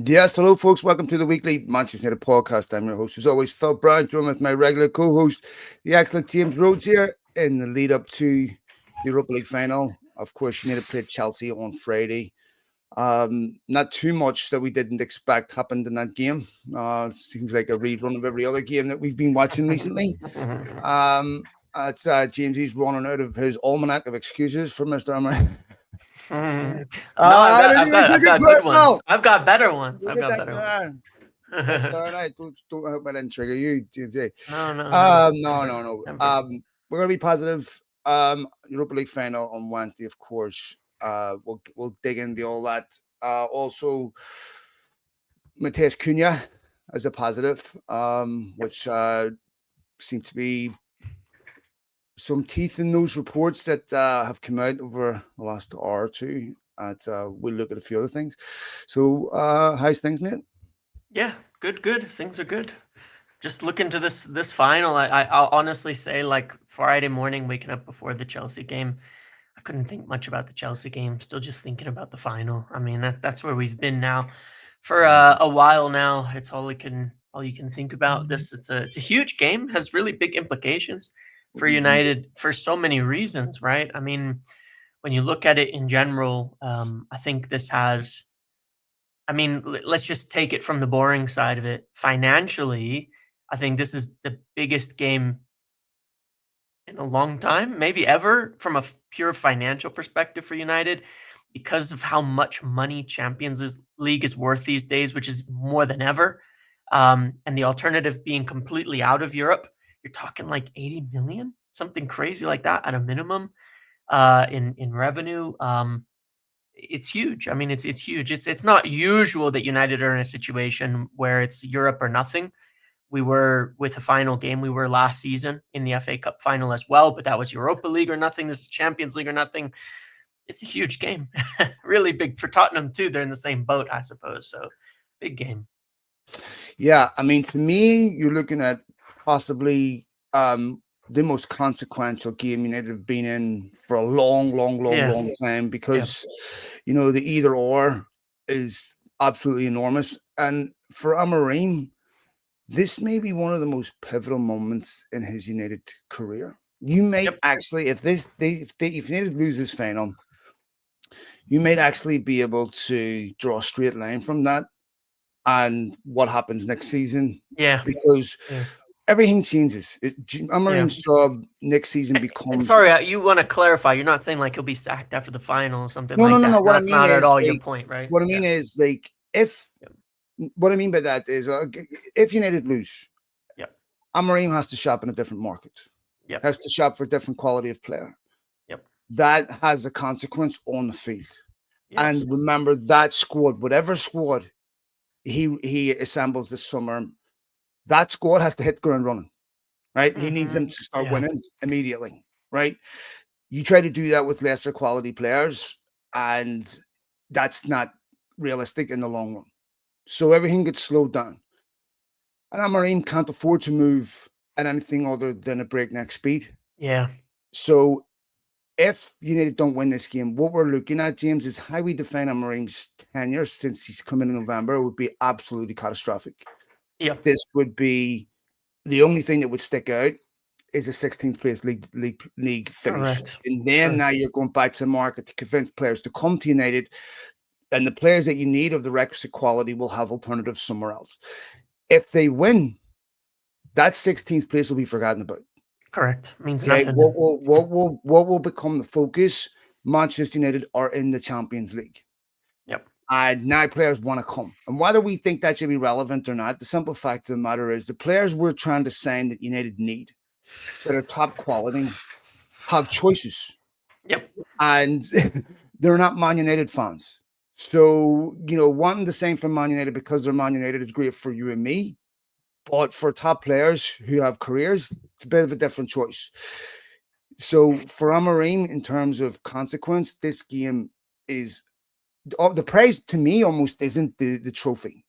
Yes, hello, folks. Welcome to the weekly Manchester United podcast. I'm your host, as always, Phil Brown, joined with my regular co-host, the excellent James Rhodes, here in the lead up to the Europa League final. Of course, United played Chelsea on Friday. Not too much that we didn't expect happened in that game. Seems like a rerun of every other game that we've been watching recently. It's James. He's running out of his almanac of excuses for Mr. Emery. No, I didn't even I've take it got good personal. ones. I've got better ones. Look I've at got that better ones. turn. That turn. I don't I hope I didn't trigger you, James. No. No, Never, no, no. never. We're gonna be positive. Europa League final on Wednesday, of course. We'll dig into all that. Also, Mateus Cunha as a positive, which seem to be some teeth in those reports that have come out over the last hour or two. And we'll look at a few other things. So, how's things, mate? Yeah, good. Things are good. Just looking to this final. I'll honestly say, like Friday morning, waking up before the Chelsea game, I couldn't think much about the Chelsea game. Still just thinking about the final. I mean, that's where we've been now for a while now. It's all you can think about. It's a huge game. Has really big implications for United for so many reasons, right? I mean, when you look at it in general, I think this has. I mean, let's just take it from the boring side of it. Financially, I think this is the biggest game in a long time, maybe ever, from a pure financial perspective for United, because of how much money League is worth these days, which is more than ever. And the alternative being completely out of Europe, you're talking like 80 million, something crazy like that at a minimum in revenue. It's huge. I mean, it's huge. It's not usual that United are in a situation where it's Europe or nothing. We were with the final game. We were last season in the FA Cup final as well, but that was Europa League or nothing. This is Champions League or nothing. It's a huge game, really big for Tottenham too. They're in the same boat, I suppose. So, big game. Yeah, I mean, to me, you're looking at possibly the most consequential game United have been in for a Yeah, long time yeah, because, the either or is absolutely enormous. And for Amorim, this may be one of the most pivotal moments in his United career. You might yep. actually, if United loses final, you might actually be able to draw a straight line from that and what happens next season Yeah, because yeah, everything changes. yeah. Amarim's job next season And becomes sorry, you want to clarify? You're not saying like he'll be sacked after the final or something no, no, like no, no. that. What I That's mean not at is all your like point, right? what I Yeah, mean is like if yep, what I mean by that is if United lose, yep, Amarim has to shop in a different market, yep, has to shop for a different quality of player. yep. That has a consequence on the field. Yes. And remember that squad, whatever squad he assembles this summer, that squad has to hit ground running. Right? He needs them to start Yeah. winning immediately. Right? You try to do that with lesser quality players, and that's not realistic in the long run. So everything gets slowed down. And Amarim can't afford to move at anything other than a breakneck speed. Yeah. So if United don't win this game, what we're looking at, James, is how we define Amarim's tenure since he's come in November would be absolutely catastrophic. Yep. This would be the only thing that would stick out is a 16th place league finish. Correct. And then now Correct. you're going back to the market to convince players to come to United, and the players that you need of the requisite quality will have alternatives somewhere else. If they win, that 16th place will be forgotten about. Correct. Means Okay, nothing. what will become the focus? Manchester United are in the Champions League. Yep. And now players want to come. And whether we think that should be relevant or not, the simple fact of the matter is the players we're trying to sign that United need, that are top quality, have choices. Yep. And they're not Man United fans. So, wanting the same from Man United because they're Man United is great for you and me. But for top players who have careers, it's a bit of a different choice. So for Amorim, in terms of consequence, this game is the prize to me almost isn't the trophy,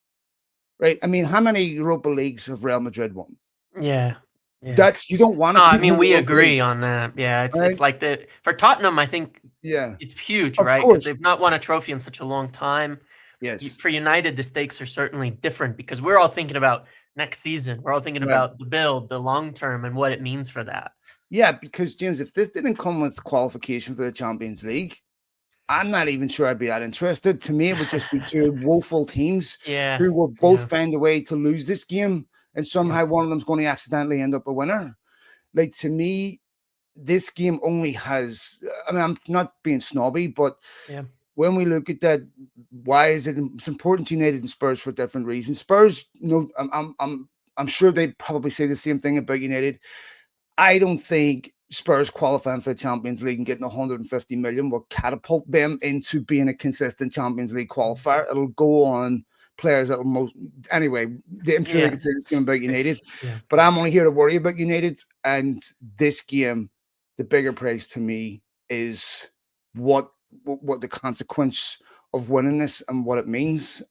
right? I mean, how many Europa Leagues have Real Madrid won? Yeah. Yeah. That's you don't want No, to I keep mean winning we Europa League, agree on that. Yeah, right? it's like for Tottenham, I think Yeah, it's huge, of right? Because course. they've not won a trophy in such a long time. Yes. For United, the stakes are certainly different because we're all thinking about next season. We're all thinking Right. about the build, the long term, and what it means for that. Yeah, because James, if this didn't come with qualification for the Champions League, I'm not even sure I'd be that interested. To me, it would just be two woeful teams Yeah, who will both yeah, find a way to lose this game, and yeah, somehow one of them's going to accidentally end up a winner. Like to me, this game only has. I mean, I'm not being snobby, but yeah, when we look at that, why is it? It's important to United and Spurs for different reasons. Spurs, no, I'm sure they'd probably say the same thing about United. I don't think Spurs qualifying for the Champions League and getting 150 million will catapult them into being a consistent Champions League qualifier. It'll go on players that will most anyway. I'm sure they yeah. could say this game about United, Yeah, but I'm only here to worry about United. And this game, the bigger prize to me is what what the consequence of winning this and what it means.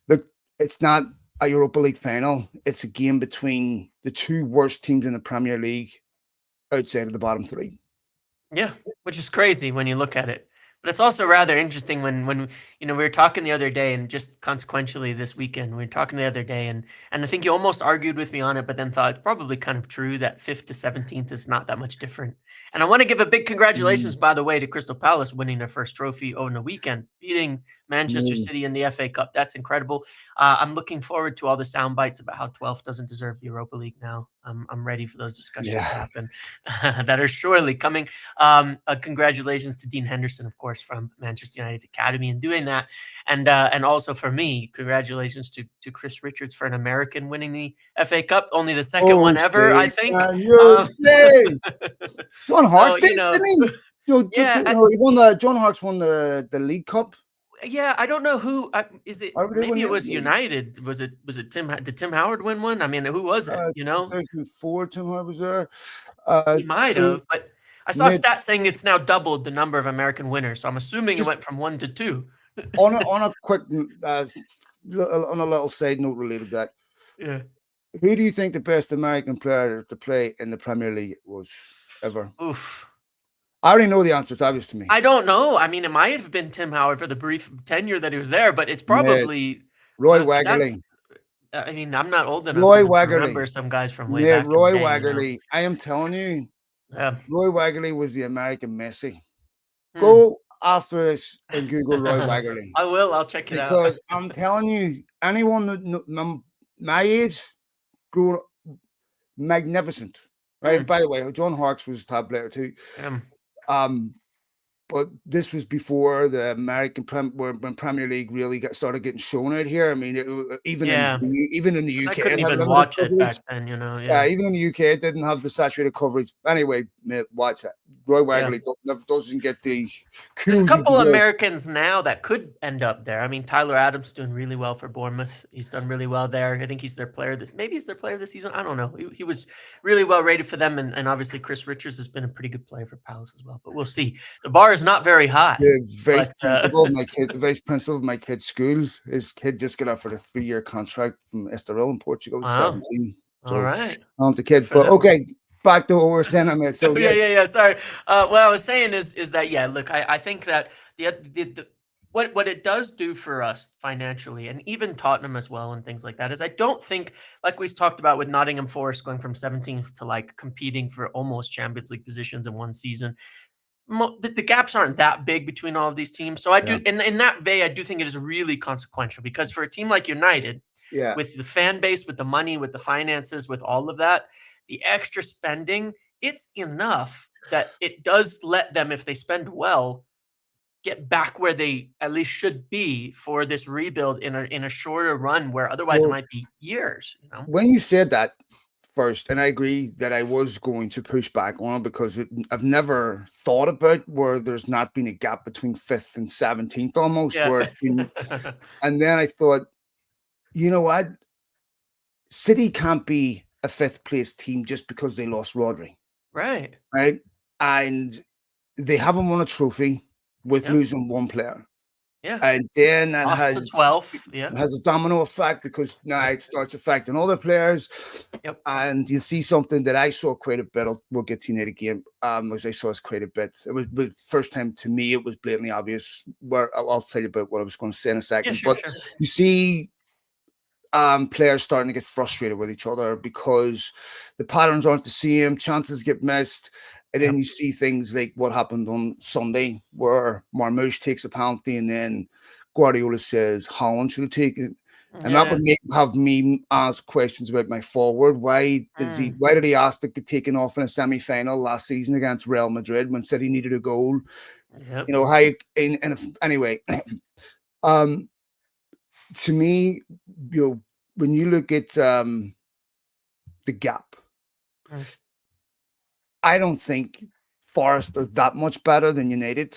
Look, it's not a Europa League final. It's a game between the two worst teams in the Premier League outside of the bottom three. yeah, which is crazy when you look at it. But it's also rather interesting when we were talking the other day, and just consequentially this weekend we were talking the other day, and I think you almost argued with me on it, but then thought it's probably kind of true that 5th to 17th is not that much different. And I want to give a big congratulations, Mm, by the way, to Crystal Palace winning their first trophy over the weekend, beating Manchester mm, City in the FA Cup. That's incredible. I'm looking forward to all the sound bites about how 12th doesn't deserve the Europa League now. I'm ready for those discussions to yeah. happen that are surely coming. Congratulations to Dean Henderson, of course, from Manchester United's academy, in doing that, and also for me, congratulations to Chris Richards for an American winning the FA Cup, only the second one ever, I Jose, think. can you Um, say? John so Hart's did it, didn't he? yeah, No, he won the John Hart's won the League Cup. yeah. I don't know who is it. Or they won Maybe it the was United. Was it Tim? Did Tim Howard win one? I mean, who was it? 2004. Tim Hart was there. He might So have, but I saw a mid stat saying it's now doubled the number of American winners. So I'm assuming it just went from one to two. on a quick on a little side note related to that. Yeah. Who do you think the best American player to play in the Premier League was ever? Oof. I already know the answer. It's obvious to me. I don't know. I mean, it might have been Tim Howard for the brief tenure that he was there, but it's Mid probably Roy that's. Waggerly. I mean, I'm not old enough Roy even to remember Waggerly. some guys from way Mid back in the Roy day. Waggerly. I am telling you, Yeah. Roy Waggerly was the American Messi. Hmm. Go after this and Google Roy Waggerly. I will. I'll check it out. Because I'm telling you, anyone my age grew up magnificent. Right. Hmm. By the way, John Harkes was a top player too. Um, Um, but this was before the when Premier League really started getting shown out here. I mean, yeah, even in the because I UK, couldn't it had even limited watch it coverage. back then. Yeah, Yeah, even in the UK, it didn't have the saturated coverage. Anyway, mate, watch that. Roy yeah. Waggerly doesn't get the There's a kudos he couple deserves. Americans now that could end up there. I mean, Tyler Adams doing really well for Bournemouth. He's done really well there. I think he's their player. Maybe he's their player this season. I don't know. He was really well rated for them, and obviously Chris Richards has been a pretty good player for Palace as well. But we'll see. The bar is not very high. But The vice principal of my kid's school, his kid just got offered a 3-year contract from Estoril in Portugal, wow. 17. All So, right. on the Good kid. for But them. okay, back to what we're saying, mate. So, Oh, yeah, yeah, yes, yeah. Sorry. What I was saying is that, yeah. Look, I think that the what it does do for us financially, and even Tottenham as well, and things like that, is I don't think, like we talked about with Nottingham Forest going from 17th to like competing for almost Champions League positions in one season. The gaps aren't that big between all of these teams. So I yeah, do, in that way, I do think it is really consequential, because for a team like United, yeah. with the fan base, with the money, with the finances, with all of that, the extra spending, it's enough that it does let them, if they spend well, get back where they at least should be for this rebuild in a shorter run, where otherwise it Well, might be years. when you said that first, and I agree that I was going to push back on it because I've never thought about where there's not been a gap between 5th and 17th almost, Yeah. where it's been, and then I thought, you know what? City can't be a 5th place team just because they lost Rodri, Right. right? And they haven't won a trophy with Yep. losing one player. Yeah. and then that Lost to has 12. Yeah. has a domino effect because now Yep. it starts affecting other players. Yep. And you see something that I saw quite a bit. We'll get to United game. As I saw us quite a bit. It was the first time to me. It was blatantly obvious. Where I'll tell you about what I was going to say in a Yeah, second. sure, But sure. you see players starting to get frustrated with each other because the patterns aren't the same, chances get missed. And then Yep. you see things like what happened on Sunday, where Marmoush takes a penalty, and then Guardiola says Holland should have taken it. And that Yeah. would have me ask questions about my forward. Mm. Why did he ask to get taken off in a semi-final last season against Real Madrid when City needed a goal? Yep. You know, how and if, anyway, um to me, you know, when you look at the gap, Mm. I don't think Forest are that much better than United.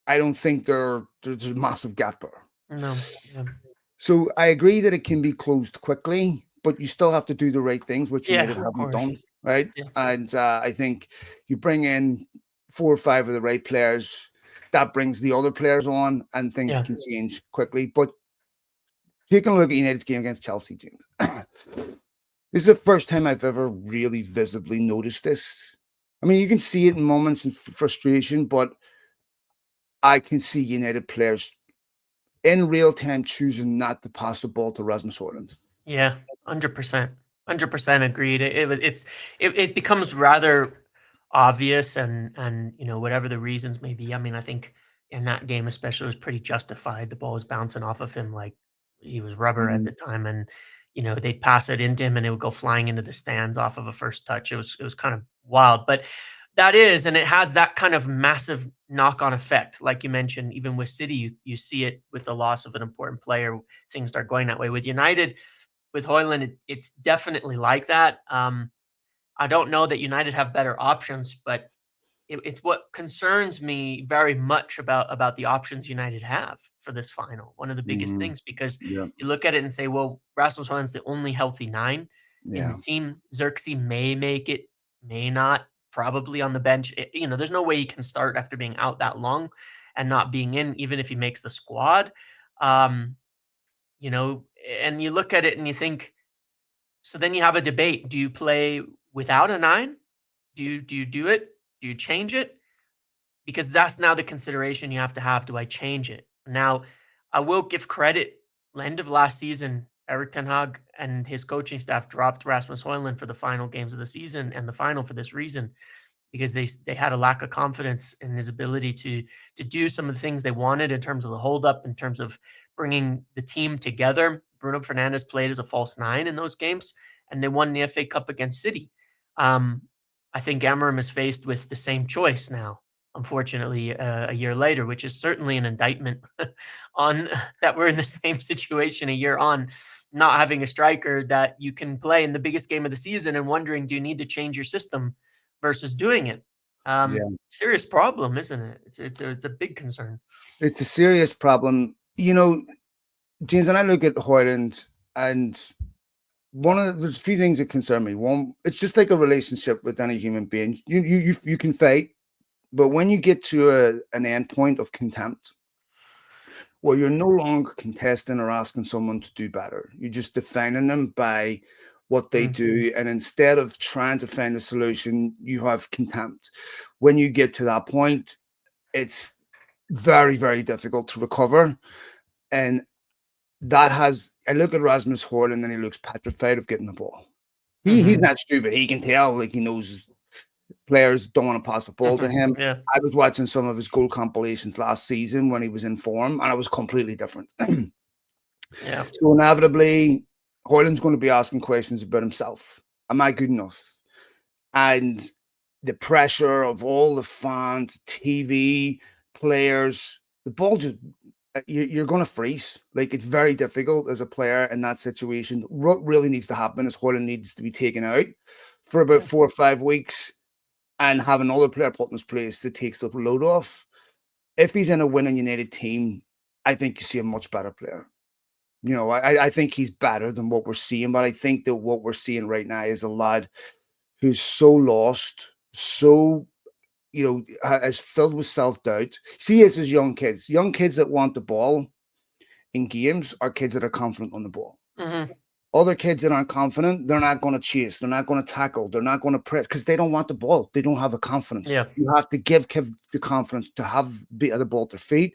I don't think there's a massive gap there. No. Yeah. So I agree that it can be closed quickly, but you still have to do the right things, which Yeah, United of haven't course. done, right? Yeah. And I think you bring in 4 or 5 of the right players, that brings the other players on, and things Yeah. can change quickly. But taking a look at United's game against Chelsea, James, this is the first time I've ever really visibly noticed this. I mean, you can see it in moments of frustration, but I can see United players in real time choosing not to pass the ball to Rasmus Højlund. Yeah, 100%. 100% agreed. It becomes rather obvious and whatever the reasons may be. I mean, I think in that game especially was pretty justified. The ball was bouncing off of him like he was rubber at Mhm. the time, and they'd pass it into him and it would go flying into the stands off of a first touch. It was kind of wild, but that is, and it has that kind of massive knock-on effect. Like you mentioned, even with City, you see it with the loss of an important player. Things start going that way. With United, with Hoyland, it's definitely like that. I don't know that United have better options, but it's what concerns me very much about the options United have for this final. One of the biggest Mhm. things because Yeah. you look at it and say, well, Rasmus Hoyland's the only healthy nine in the Yeah. team. Xerxes may make it, may not. Probably on the bench. There's no way he can start after being out that long and not being in, even if he makes the squad. Um, you know, and you look at it and you think, so then you have a debate. Do you play without a 9? Do you do it? Do you change it? Because that's now the consideration you have to have. Do I change it? Now, I will give credit. End of last season, Eric Ten Hag and his coaching staff dropped Rasmus Højlund for the final games of the season and the final for this reason because they had a lack of confidence in his ability to do some of the things they wanted in terms of the hold up, in terms of bringing the team together. Bruno Fernandes played as a false 9 in those games, and they won the FA Cup against City. Um, I think Amorim is faced with the same choice now, unfortunately, a year later, which is certainly an indictment on that we're in the same situation a year on, not having a striker that you can play in the biggest game of the season and wondering, do you need to change your system versus doing it? Yeah. Serious problem, isn't it? It's a big concern. It's a serious problem. You know, James, and I look at Hoyland, and there's a few things that concern me. One, it's just like a relationship with any human being. You can fight, but when you get to an end point of contempt, well, you're no longer contesting or asking someone to do better. You're just defining them by what they Mm, do. And instead of trying to find a solution, you have contempt. When you get to that point, it's very, very difficult to recover. And I look at Rasmus Højlund and he looks petrified of getting the ball. He's mhm, not stupid. He can tell, like, he knows players don't want to pass the ball to mhm, him. yeah, I was watching some of his goal compilations last season when he was in form, and it was completely different. yeah, So inevitably, Hoyland's going to be asking questions about himself. Am I good enough? And the pressure of all the fans, TV, players, the ball just you're going to freeze. Like, it's very difficult as a player in that situation. What really needs to happen is Hoyland needs to be taken out for about yeah, 4 or 5 weeks and have another player put in his place that takes the load off. If he's in a winning United team, I think you see a much better player. You know, I think he's better than what we're seeing, but I think that what we're seeing right now is a lad who's so lost, so is filled with self doubt. See, this is young kids that want the ball in games are kids that are confident on the ball. Hmm. Other kids that aren't confident, they're not going to chase, they're not going to tackle, they're not going to press because they don't want the ball. They don't have a confidence. Yeah. You have to give the confidence to have the ball at their feet,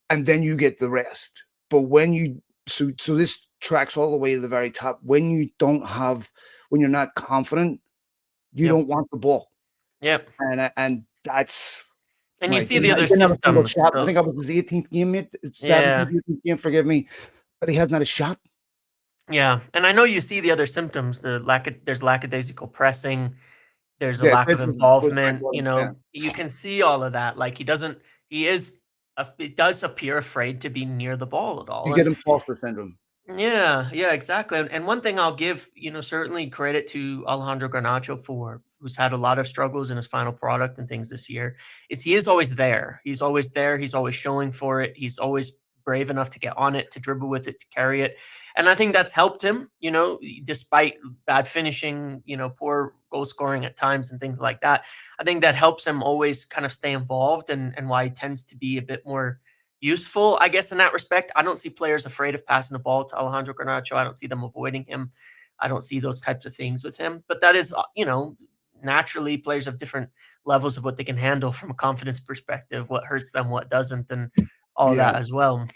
and then you get the rest. But when you so this tracks all the way to the very top. When you're not confident, you Yep. don't want the ball, Yep. and that's And you right. see the He other didn't have a single symptoms. shot. I So think I was his 18th game, mate. It's yeah. 17th, 18th game. Forgive me, but he hasn't had a shot. Yeah. And I know you see the other symptoms. There's lackadaisical pressing. There's a Yeah, lack of this is was my involvement. one. Yeah, You can see all of that. Like he is, it does appear afraid to be near the ball at you all. get And imposter syndrome. yeah, yeah, exactly. And one thing I'll give, certainly credit to Alejandro Garnacho for, who's had a lot of struggles in his final product and things this year, is he is always there. He's always there. He's always showing for it. He's always brave enough to get on it, to dribble with it, to carry it. And I think that's helped him, despite bad finishing, poor goal scoring at times and things like that. I think that helps him always kind of stay involved, and why he tends to be a bit more useful, I guess, in that respect. I don't see players afraid of passing the ball to Alejandro Garnacho. I don't see them avoiding him. I don't see those types of things with him. But that is, naturally players have different levels of what they can handle from a confidence perspective, what hurts them, what doesn't, and all Yeah, that as well.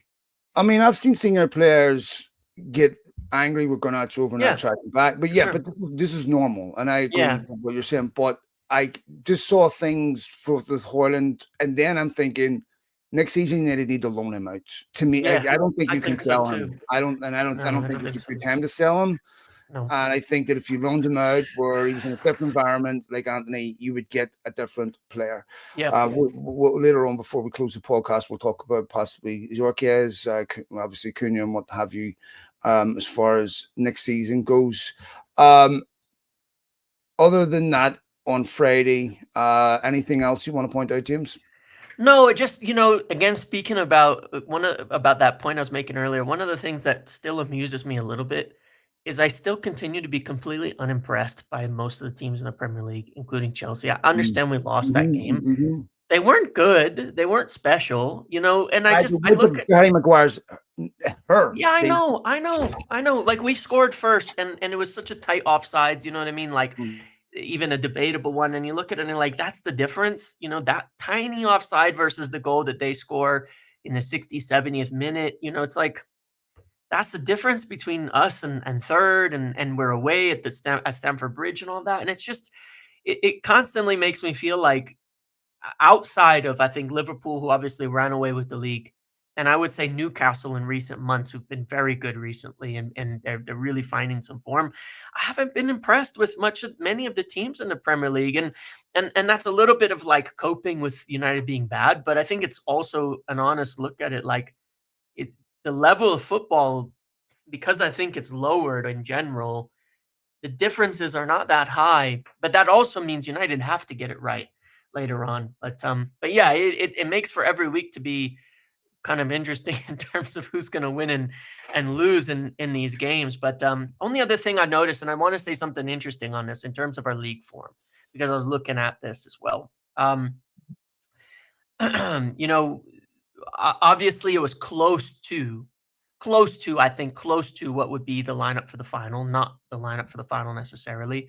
I mean, I've seen senior players get angry with Garnacho over not Yeah, tracking back, but for yeah, sure. but this is normal, and I agree Yeah, with what you're saying. But I just saw things with Hoyland, and then I'm thinking next season they need to loan him out. To me, yeah, I don't think I you can think so sell too. him. I No, don't I think don't it's think a so. good time to sell him. No. And I think that if you loaned him out where he was in a different environment like Anthony, you would get a different player. Yep. Later on, before we close the podcast, we'll talk about possibly Yorkes, obviously Cunha and what have you, as far as next season goes. Um, Other than that, on Friday, anything else you want to point out, James? No, it just, again, speaking about about that point I was making earlier, one of the things that still amuses me a little bit is I still continue to be completely unimpressed by most of the teams in the Premier League, including Chelsea. I Mm. understand we lost that Mhm, game. mhm. They weren't good. They weren't special, and I With look the at. Harry Maguire's her, Yeah, I they. know, I know, I know. Like, we scored first, and it was such a tight offsides. You know what I mean? Like, even a debatable one. And you look at it and you're like, that's the difference. That tiny offside versus the goal that they score in the 60th, 70th minute. It's like that's the difference between us and third, and we're away at at Stamford Bridge and all that. And it's just it constantly makes me feel like, outside of, I think, Liverpool, who obviously ran away with the league, and I would say Newcastle in recent months, who've been very good recently, and they're really finding some form. I haven't been impressed with many of the teams in the Premier League, and that's a little bit of like coping with United being bad, but I think it's also an honest look at it, like it the level of football, because I think it's lowered in general. The differences are not that high, but that also means United have to get it right later on. But yeah, it makes for every week to be kind of interesting in terms of who's going to win and lose in these games. But only other thing I noticed, and I want to say something interesting on this in terms of our league form, because I was looking at this as well. You know, obviously it was close to, I think, close to what would be the lineup for the final, not the lineup for the final necessarily.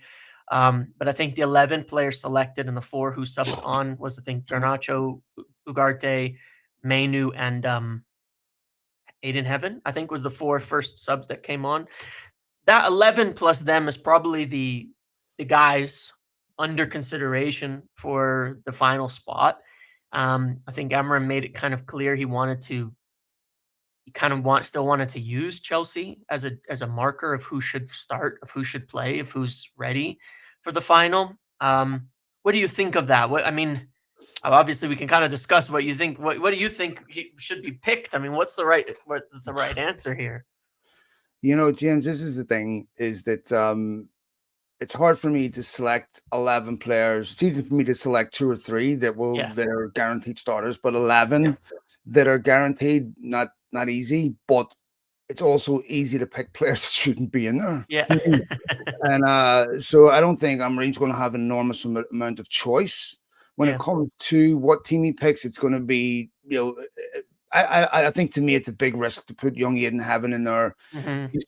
But I think the 11 players selected and the four who subbed on was, I think, Garnacho, Ugarte, Mainu, and Aiden Heaven, I think, was the four first subs that came on. That 11 plus them is probably the guys under consideration for the final spot. I think Amarim made it kind of clear he kind of still wanted to use Chelsea as a marker of who should start, of who should play, of who's ready for the final. What do you think of that? What I mean, obviously we can kind of discuss what you think. What do you think he should be picked? I mean, what's the right answer here? James, this is the thing: is that it's hard for me to select 11 players. It's easy for me to select two or three Yeah, that are guaranteed starters, but yeah, 11 that are guaranteed, not easy. But it's also easy to pick players that shouldn't be in there. yeah, To me. And so I don't think Amarim's going to have an enormous amount of choice. when it Yeah. comes to what team he picks, it's going to be, I think to me it's a big risk to put young Aiden Heaven in there. You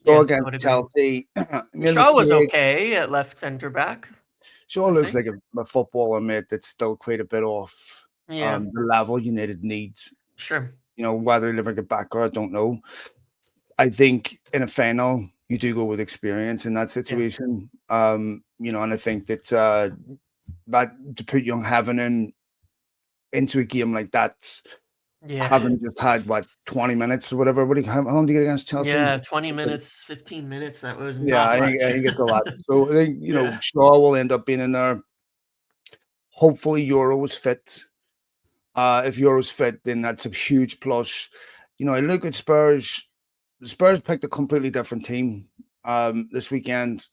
saw Yeah, I against would agree. Chelsea, And made a Shaw was mistake. okay at left center back, Shaw I looks think. like a footballer, mate, that's still quite a bit off Yeah, the level United needs. sure. Whether he'll ever get back or I don't know. I think in a final, you do go with experience in that Yeah. situation. And I think that that to put young Heaven into a game like that, Yeah. having just had what 20 minutes or whatever. How long did you get against Chelsea? Yeah, 20 minutes, 15 minutes, that was Yeah, not I think much. it's a lot. So I think Yeah. Shaw will end up being in there. Hopefully, Euro's fit. If Euro's fit, then that's a huge plus. I look at Spurs. The Spurs picked a completely different team this weekend.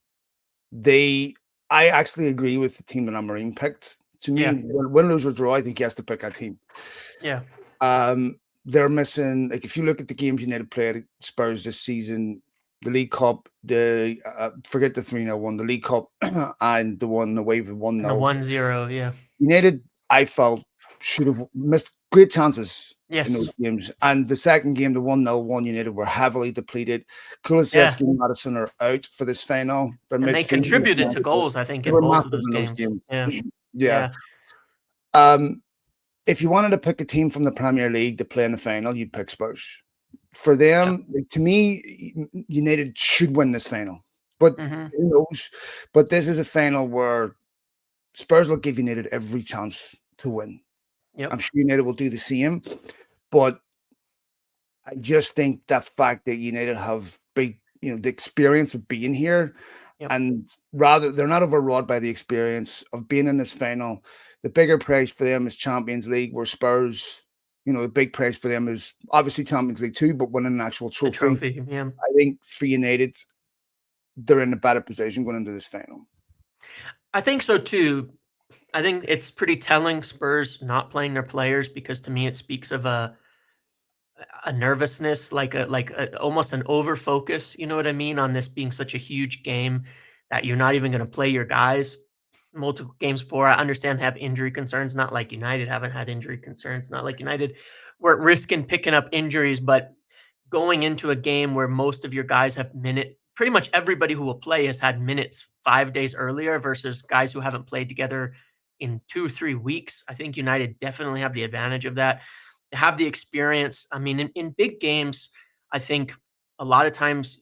They, I actually agree with the team that Amorim picked. To me, Yeah. win, lose, or draw, I think he has to pick a team. Yeah. They're missing, like, if you look at the games United played at Spurs this season, the League Cup, the forget the 3-0 one, the League Cup, and the one away with 1 And the 0. 1-0, yeah. United, I felt, should have missed great chances in those Yes. games. And the second game, the 1-0 one, United were heavily depleted. Yeah. Kulusevski and Madison are out for this final. Their And they midfield, contributed to goals, I think, they in were both of massive those in those games. games. Yeah. Yeah. Yeah. Um, if you wanted to pick a team from the Premier League to play in the final, you'd pick Spurs. For Yeah. them, like, to me, United should win this final. But Mhm. who knows? But this is a final where Spurs will give United every chance to win. I'm Yep. sure United will do the same. But I just think that fact that United have the experience of being here, Yep. and rather they're not overawed by the experience of being in this final. The bigger prize for them is Champions League, where Spurs, the big prize for them is obviously Champions League too, but winning an actual The trophy. trophy, yeah. I think for United, they're in a better position going into this final. I think so too. I think it's pretty telling Spurs not playing their players because to me it speaks of a nervousness, like almost an over focus. You know what I mean? On this being such a huge game that you're not even going to play your guys multiple games before. I understand have injury concerns, not like United haven't had injury concerns, not like United weren't risking picking up injuries, but going into a game where most of your guys have pretty much everybody who will play has had minutes 5 days earlier versus guys who haven't played together in 2 or 3 weeks. I think United definitely have the advantage of that. They have the experience. I mean, in big games, I think a lot of times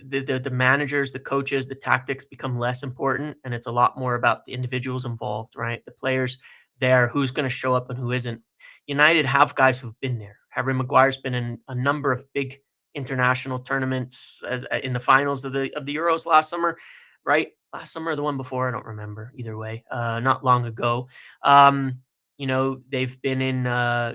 the managers, the coaches, the tactics become less important, and it's a lot more about the individuals involved, right? The players there, who's going to show up and who isn't. United have guys who've been there. Harry Maguire's been in a number of big international tournaments as in the finals of the Euros last summer, right? Last summer or the one before, I don't remember. Either way, not long ago. Um, they've been in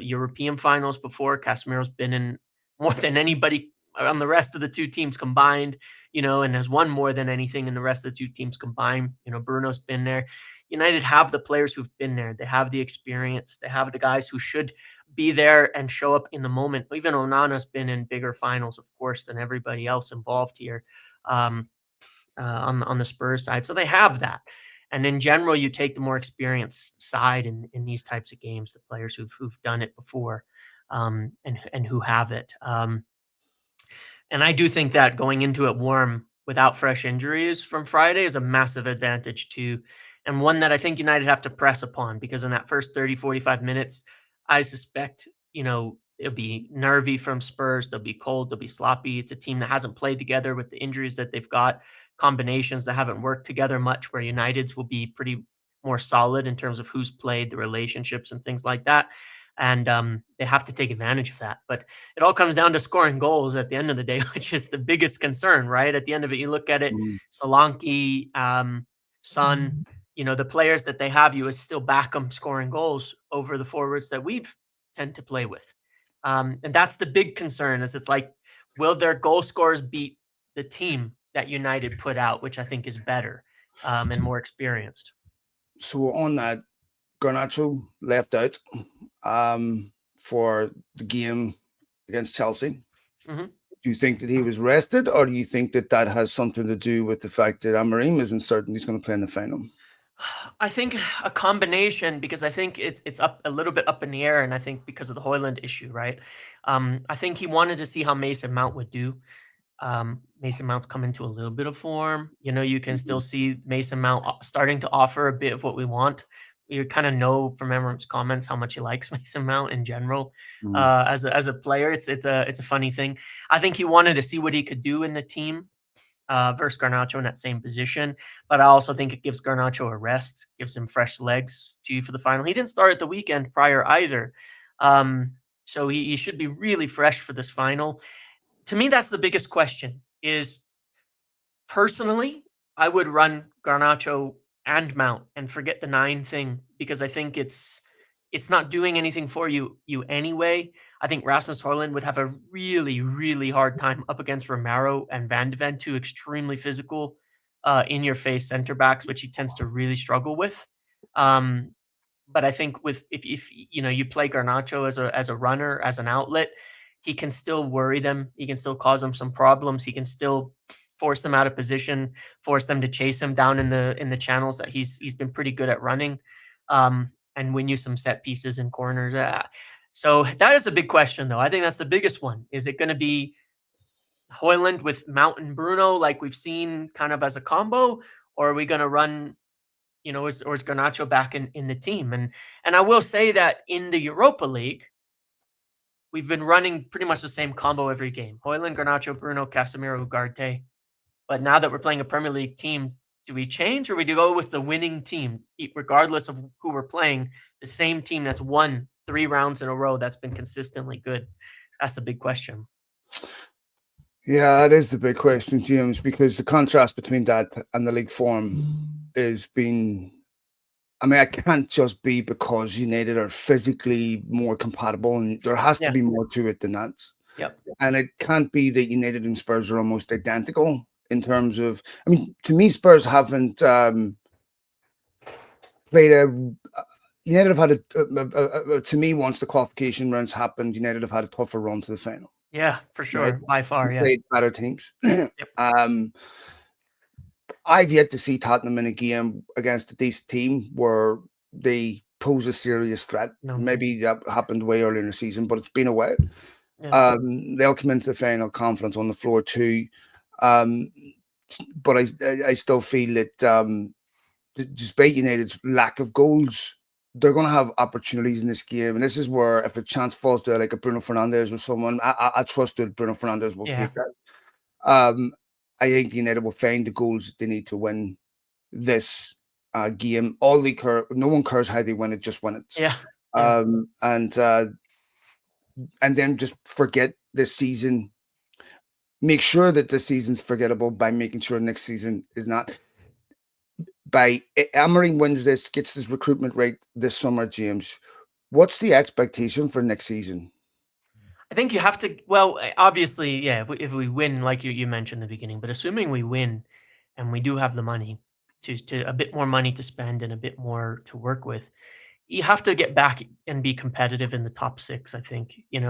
European finals before. Casemiro's been in more than anybody on the rest of the two teams combined, and has won more than anything in the rest of the two teams combined. Bruno's been there. United have the players who've been there. They have the experience. They have the guys who should be there and show up in the moment. Even Onana's been in bigger finals, of course, than everybody else involved here um, on the Spurs side. So they have that. And in general, you take the more experienced side in these types of games, the players who've done it before and who have it. And I do think that going into it warm without fresh injuries from Friday is a massive advantage too, and one that I think United have to press upon because in that first 30, 45 minutes, I suspect, it'll be nervy from Spurs. They'll be cold. They'll be sloppy. It's a team that hasn't played together with the injuries that they've got, combinations that haven't worked together much, where United's will be pretty more solid in terms of who's played, the relationships, and things like that. And they have to take advantage of that. But it all comes down to scoring goals at the end of the day, which is the biggest concern, right? At the end of it, you look at it, Mm. Solanke, Son, the players that they have, you is still back them scoring goals over the forwards that we've tend to play with. And that's the big concern is it's like, will their goal scorers beat the team that United put out, which I think is better and more experienced. So on that, Garnacho left out for the game against Chelsea. Hmm. Do you think that he was rested, or do you think that that has something to do with the fact that Amorim isn't certain he's going to play in the final? I think a combination because I think it's up a little bit up in the air, and I think because of the Hoyland issue, right? I think he wanted to see how Mason Mount would do. Mason Mount's come into a little bit of form. You know, you can still Mhm. see Mason Mount starting to offer a bit of what we want. You kind of know from Emram's comments how much he likes Mason Mount in general. Mhm. As a player, it's a funny thing. I think he wanted to see what he could do in the team versus Garnacho in that same position. But I also think it gives Garnacho a rest, gives him fresh legs to for the final. He didn't start at the weekend prior either. So he should be really fresh for this final. To me, that's the biggest question is personally, I would run Garnacho and Mount and forget the 9 thing because I think it's not doing anything for you anyway. I think Rasmus Højlund would have a really, really hard time up against Romero and Van de Ven, 2 extremely physical, in your face center backs, which he tends to really struggle with. Um, but I think with if you know you play Garnacho as a runner, as an outlet, he can still worry them. He can still cause them some problems. He can still force them out of position, force them to chase him down in the channels that he's been pretty good at running, and win you some set pieces and corners. So that is a big question, though. I think that's the biggest one. Is it going to be Hoyland with Mount and Bruno, like we've seen kind of as a combo, or are we going to run is Garnacho back in the team? And I will say that in the Europa League, we've been running pretty much the same combo every game. Hoyland, Garnacho, Bruno, Casemiro, Ugarte. But now that we're playing a Premier League team, do we change or we do go with the winning team, regardless of who we're playing, the same team that's won 3 rounds in a row that's been consistently good? That's the big question. Yeah, that is the big question, James, because the contrast between that and the league form is being. I mean, it can't just be because United are physically more compatible, and there has to Yeah. be more to it than that. Yep. And it can't be that United and Spurs are almost identical in terms of. I mean, to me, Spurs haven't played a. United have had to me, once the qualification rounds happened, United have had a tougher run to the final, Yeah, for right? sure. By They far. Yeah. played better teams. Yep. um, I've yet to see Tottenham in a game against a decent team where they pose a serious threat. No. Maybe that happened way earlier in the season, but it's been a while. Yeah. They'll come into the final confidence on the floor too. Um, but I still feel that despite United's lack of goals, they're going to have opportunities in this game. And this is where, if a chance falls to like a Bruno Fernandez or someone, I trust that Bruno Fernandez will Yeah. take that. Um, I think United will find the goals they need to win this game. All they care, no one cares how they win it, just win it. Yeah. Yeah. And then just forget this season. Make sure that this season's forgettable by making sure next season is not. By Amorim wins this, gets this recruitment right this summer, James. What's the expectation for next season? I think you have to. Well, obviously, yeah. If we win, like you mentioned in the beginning, but assuming we win, and we do have the money to a bit more money to spend and a bit more to work with, you have to get back and be competitive in the top 6, I think, you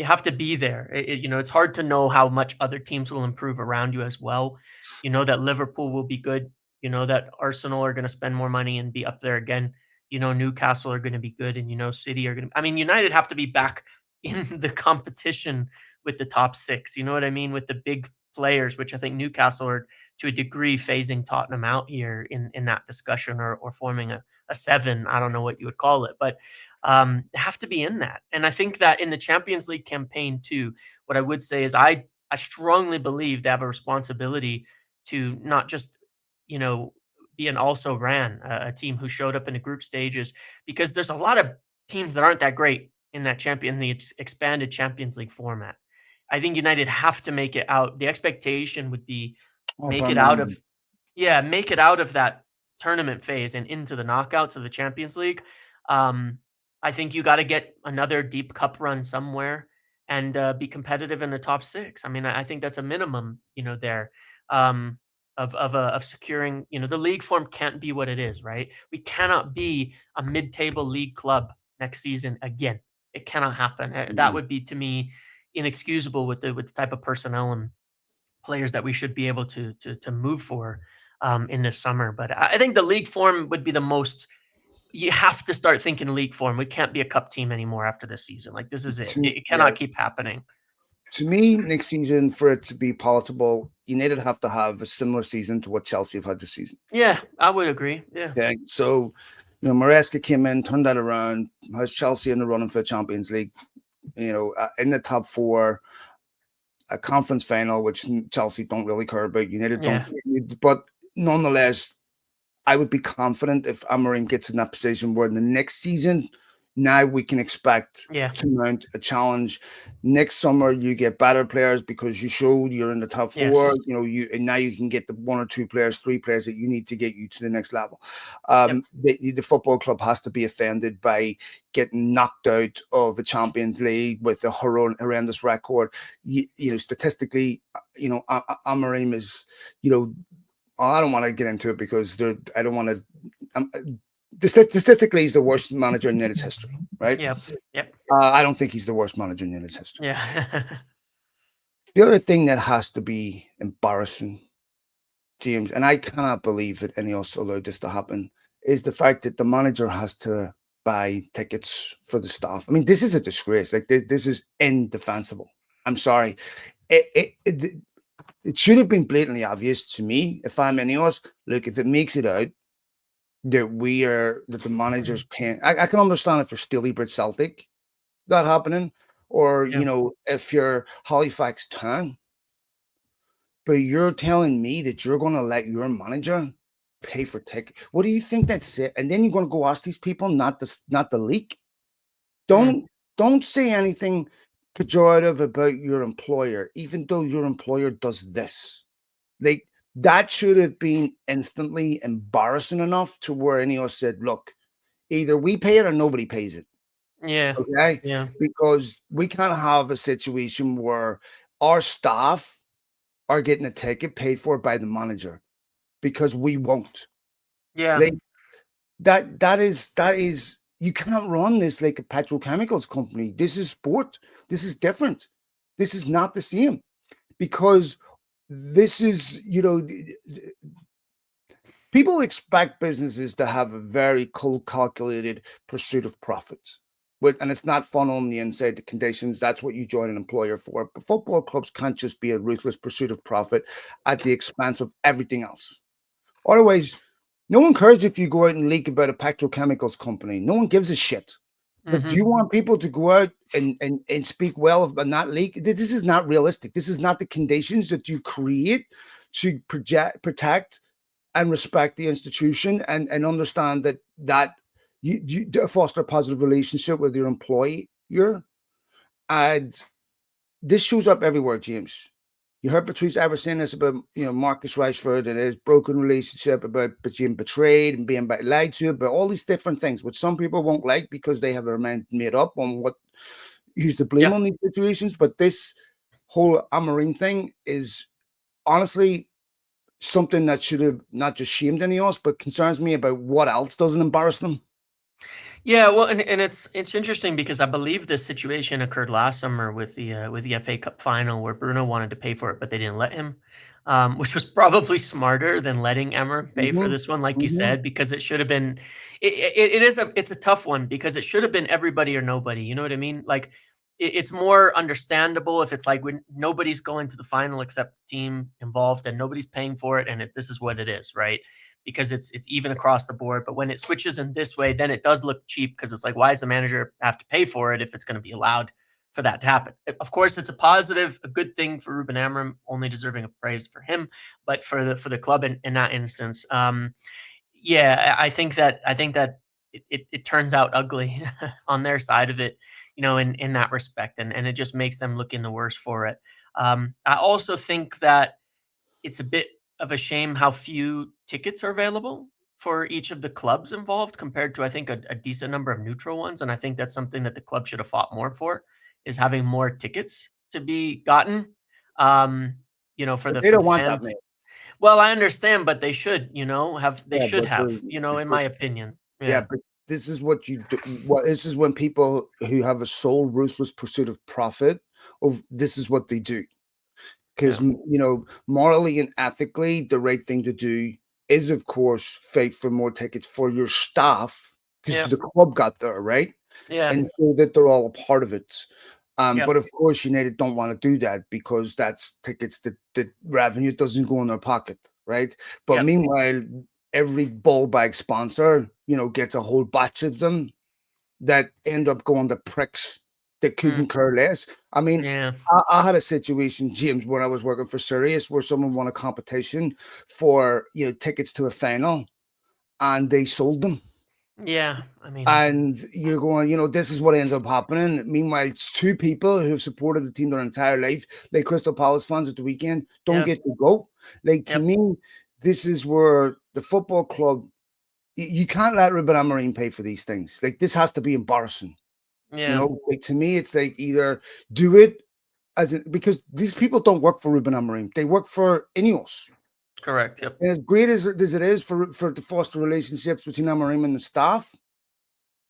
have to be there. It's hard to know how much other teams will improve around you as well. You know that Liverpool will be good. You know that Arsenal are going to spend more money and be up there again. You know Newcastle are going to be good, and City are going to. I mean, United have to be back in the competition with the top 6. You know what I mean? With the big players, which I think Newcastle are to a degree phasing Tottenham out here in that discussion or forming a 7. I don't know what you would call it, but have to be in that. And I think that in the Champions League campaign too, what I would say is I strongly believe they have a responsibility to not just you know be an also ran a team who showed up in the group stages because there's a lot of teams that aren't that great in that the expanded Champions League format. I think United have to make it out. The expectation would be Oh, make it out Birmingham. of yeah, make it out of that tournament phase and into the knockouts of the Champions League. Um, I think you got to get another deep cup run somewhere and be competitive in the top 6. I mean, I think that's a minimum, there um, of securing. The league form can't be what it is, right? We cannot be a mid-table league club next season again. It cannot happen. That Mhm. would be to me inexcusable with the type of personnel and players that we should be able to move for. in the summer. But I think the league form would be the most. You have to start thinking league form. We can't be a cup team anymore after this season. Like this is it. It Yeah, cannot keep happening. to me, next season for it to be palatable, United have to have a similar season to what Chelsea have had this season. Yeah, I would agree. Yeah, Okay, so Maresca came in, turned that around, has Chelsea in the running for the Champions League. In the top four, a conference final, which Chelsea don't really care about. United don't, yeah, but nonetheless, I would be confident if Amorim gets in that position where in the next season, now we can expect yeah, to mount a challenge. Next summer, you get better players because you showed you're in the top four. yes, And now you can get the one or two players, three players that you need to get you to the next level. yep, The football club has to be offended by getting knocked out of the Champions League with a horrendous record. Statistically, Amorim is, you know, I don't want to get into it because I don't want to. Um, Statistically, he's the worst manager in United's history, right? yep, yep, I don't think he's the worst manager in United's history. yeah, The other thing that has to be embarrassing, James, and I cannot believe that any of us allowed this to happen, is the fact that the manager has to buy tickets for the staff. I mean, this is a disgrace. Like this is indefensible. I'm sorry. It should have been blatantly obvious to me if I'm any of us. Look, if it makes it out that the manager's paying, I can understand if you're Steely Celtic that happening, or yeah, if you're Halifax Town, but you're telling me that you're going to let your manager pay for ticket. What do you think that's it? And then you're going to go ask these people not the leak. mm, Don't say anything pejorative about your employer, even though your employer does this. Like that should have been instantly embarrassing enough to where any of us said, look, either we pay it or nobody pays it. yeah, Okay. yeah, Because we can't have a situation where our staff are getting a ticket paid for by the manager because we won't. yeah, Like that is you cannot run this like a petrochemicals company. This is sport. This is different. This is not the same because this is, people expect businesses to have a very cold calculated pursuit of profit. And it's not fun on the inside, the conditions. That's what you join an employer for. But football clubs can't just be a ruthless pursuit of profit at the expense of everything else. Otherwise, no one cares if you go out and leak about a petrochemicals company. No one gives a shit. But do hmm you want people to go out and speak well of but not leak? This is not realistic. This is not the conditions that you create to protect and respect the institution and understand that you foster a positive relationship with your employer. And this shows up everywhere, James. You heard Patrice ever saying this about Marcus Rashford and his broken relationship, about being betrayed and being lied to, about all these different things, which some people won't like because they have their mind made up on what who's to blame yeah. on these situations. But this whole Amorim thing is honestly something that should have not just shamed any of us, but concerns me about what else doesn't embarrass them. Yeah, well, and it's interesting because I believe this situation occurred last summer with the FA Cup final where Bruno wanted to pay for it, but they didn't let him, which was probably smarter than letting Emmer pay for Mhm, this one, like you mhm. said, because it should have been. It's a tough one because it should have been everybody or nobody. You know what I mean? Like it's more understandable if it's like when nobody's going to the final except the team involved and nobody's paying for it, and this is what it is, right? Because it's even across the board. But when it switches in this way, then it does look cheap because it's like, why does the manager have to pay for it if it's going to be allowed for that to happen? Of course, it's a positive, a good thing for Ruben Amorim, only deserving of praise for him, but for the club in that instance, yeah, I think that it turns out ugly on their side of it, in that respect, and it just makes them look in the worse for it. I also think that it's a bit of a shame how few tickets are available for each of the clubs involved compared to, I think, a decent number of neutral ones, and I think that's something that the club should have fought more for, is having more tickets to be gotten, um, But they for the don't want that, fans. man. Well, I understand, but they Yeah, should have, in my opinion. yeah, Yeah, but this is what you do. What this is when people who have a sole ruthless pursuit of profit, of this is what they do. Because yeah, morally and ethically, the right thing to do is, of course, fight for more tickets for your staff because Yeah. the club got there, right? Yeah. And so that they're all a part of it. Yep. But of course, United don't want to do that because that's tickets that revenue doesn't go in their pocket, right? But Yep. meanwhile, every ball bag sponsor, gets a whole batch of them that end up going to pricks that Mm. couldn't care less. I mean, Yeah. I had a situation, James, when I was working for Sirius, where someone won a competition for tickets to a final, and they sold them. Yeah. I mean, And you're going, this is what ends up happening. Meanwhile, it's two people who've supported the team their entire life, like Crystal Palace fans at the weekend, don't yeah. get to go. Like, to Yep. me, this is where the football club, you can't let Ruben Amorim pay for these things. Like, this has to be embarrassing. Yeah. Like, to me, it's like either do it because these people don't work for Ruben Amorim. They work for Ineos. Correct. Yep. And as great as it is for to foster relationships between Amorim and the staff,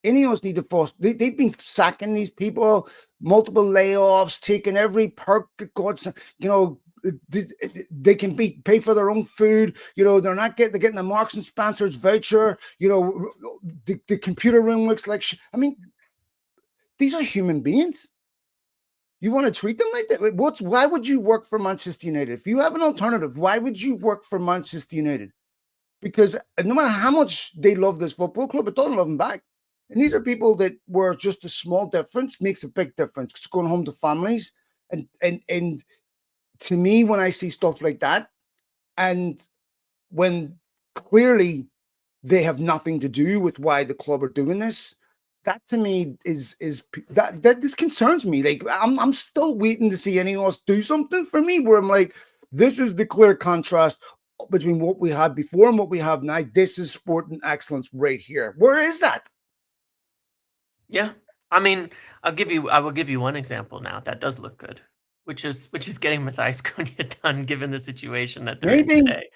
Ineos need to foster. They've been sacking these people, multiple layoffs, taking every perk. God's, they can pay for their own food. They're getting a Marks and Spencer's voucher. The computer room looks like. I mean, these are human beings. You want to treat them like that? Why would you work for Manchester United? If you have an alternative, why would you work for Manchester United? Because no matter how much they love this football club, it doesn't love them back. And these are people that were just a small difference makes a big difference. It's going home to families. And to me, when I see stuff like that, and when clearly they have nothing to do with why the club are doing this, that to me is that this concerns me. Like I'm still waiting to see anyone else do something for me where I'm like, this is the clear contrast between what we had before and what we have now. This is sporting excellence right here. Where is that? Yeah. I mean, I will give you one example now that does look good, which is getting Matthias Cunha done given the situation that they're in Maybe today.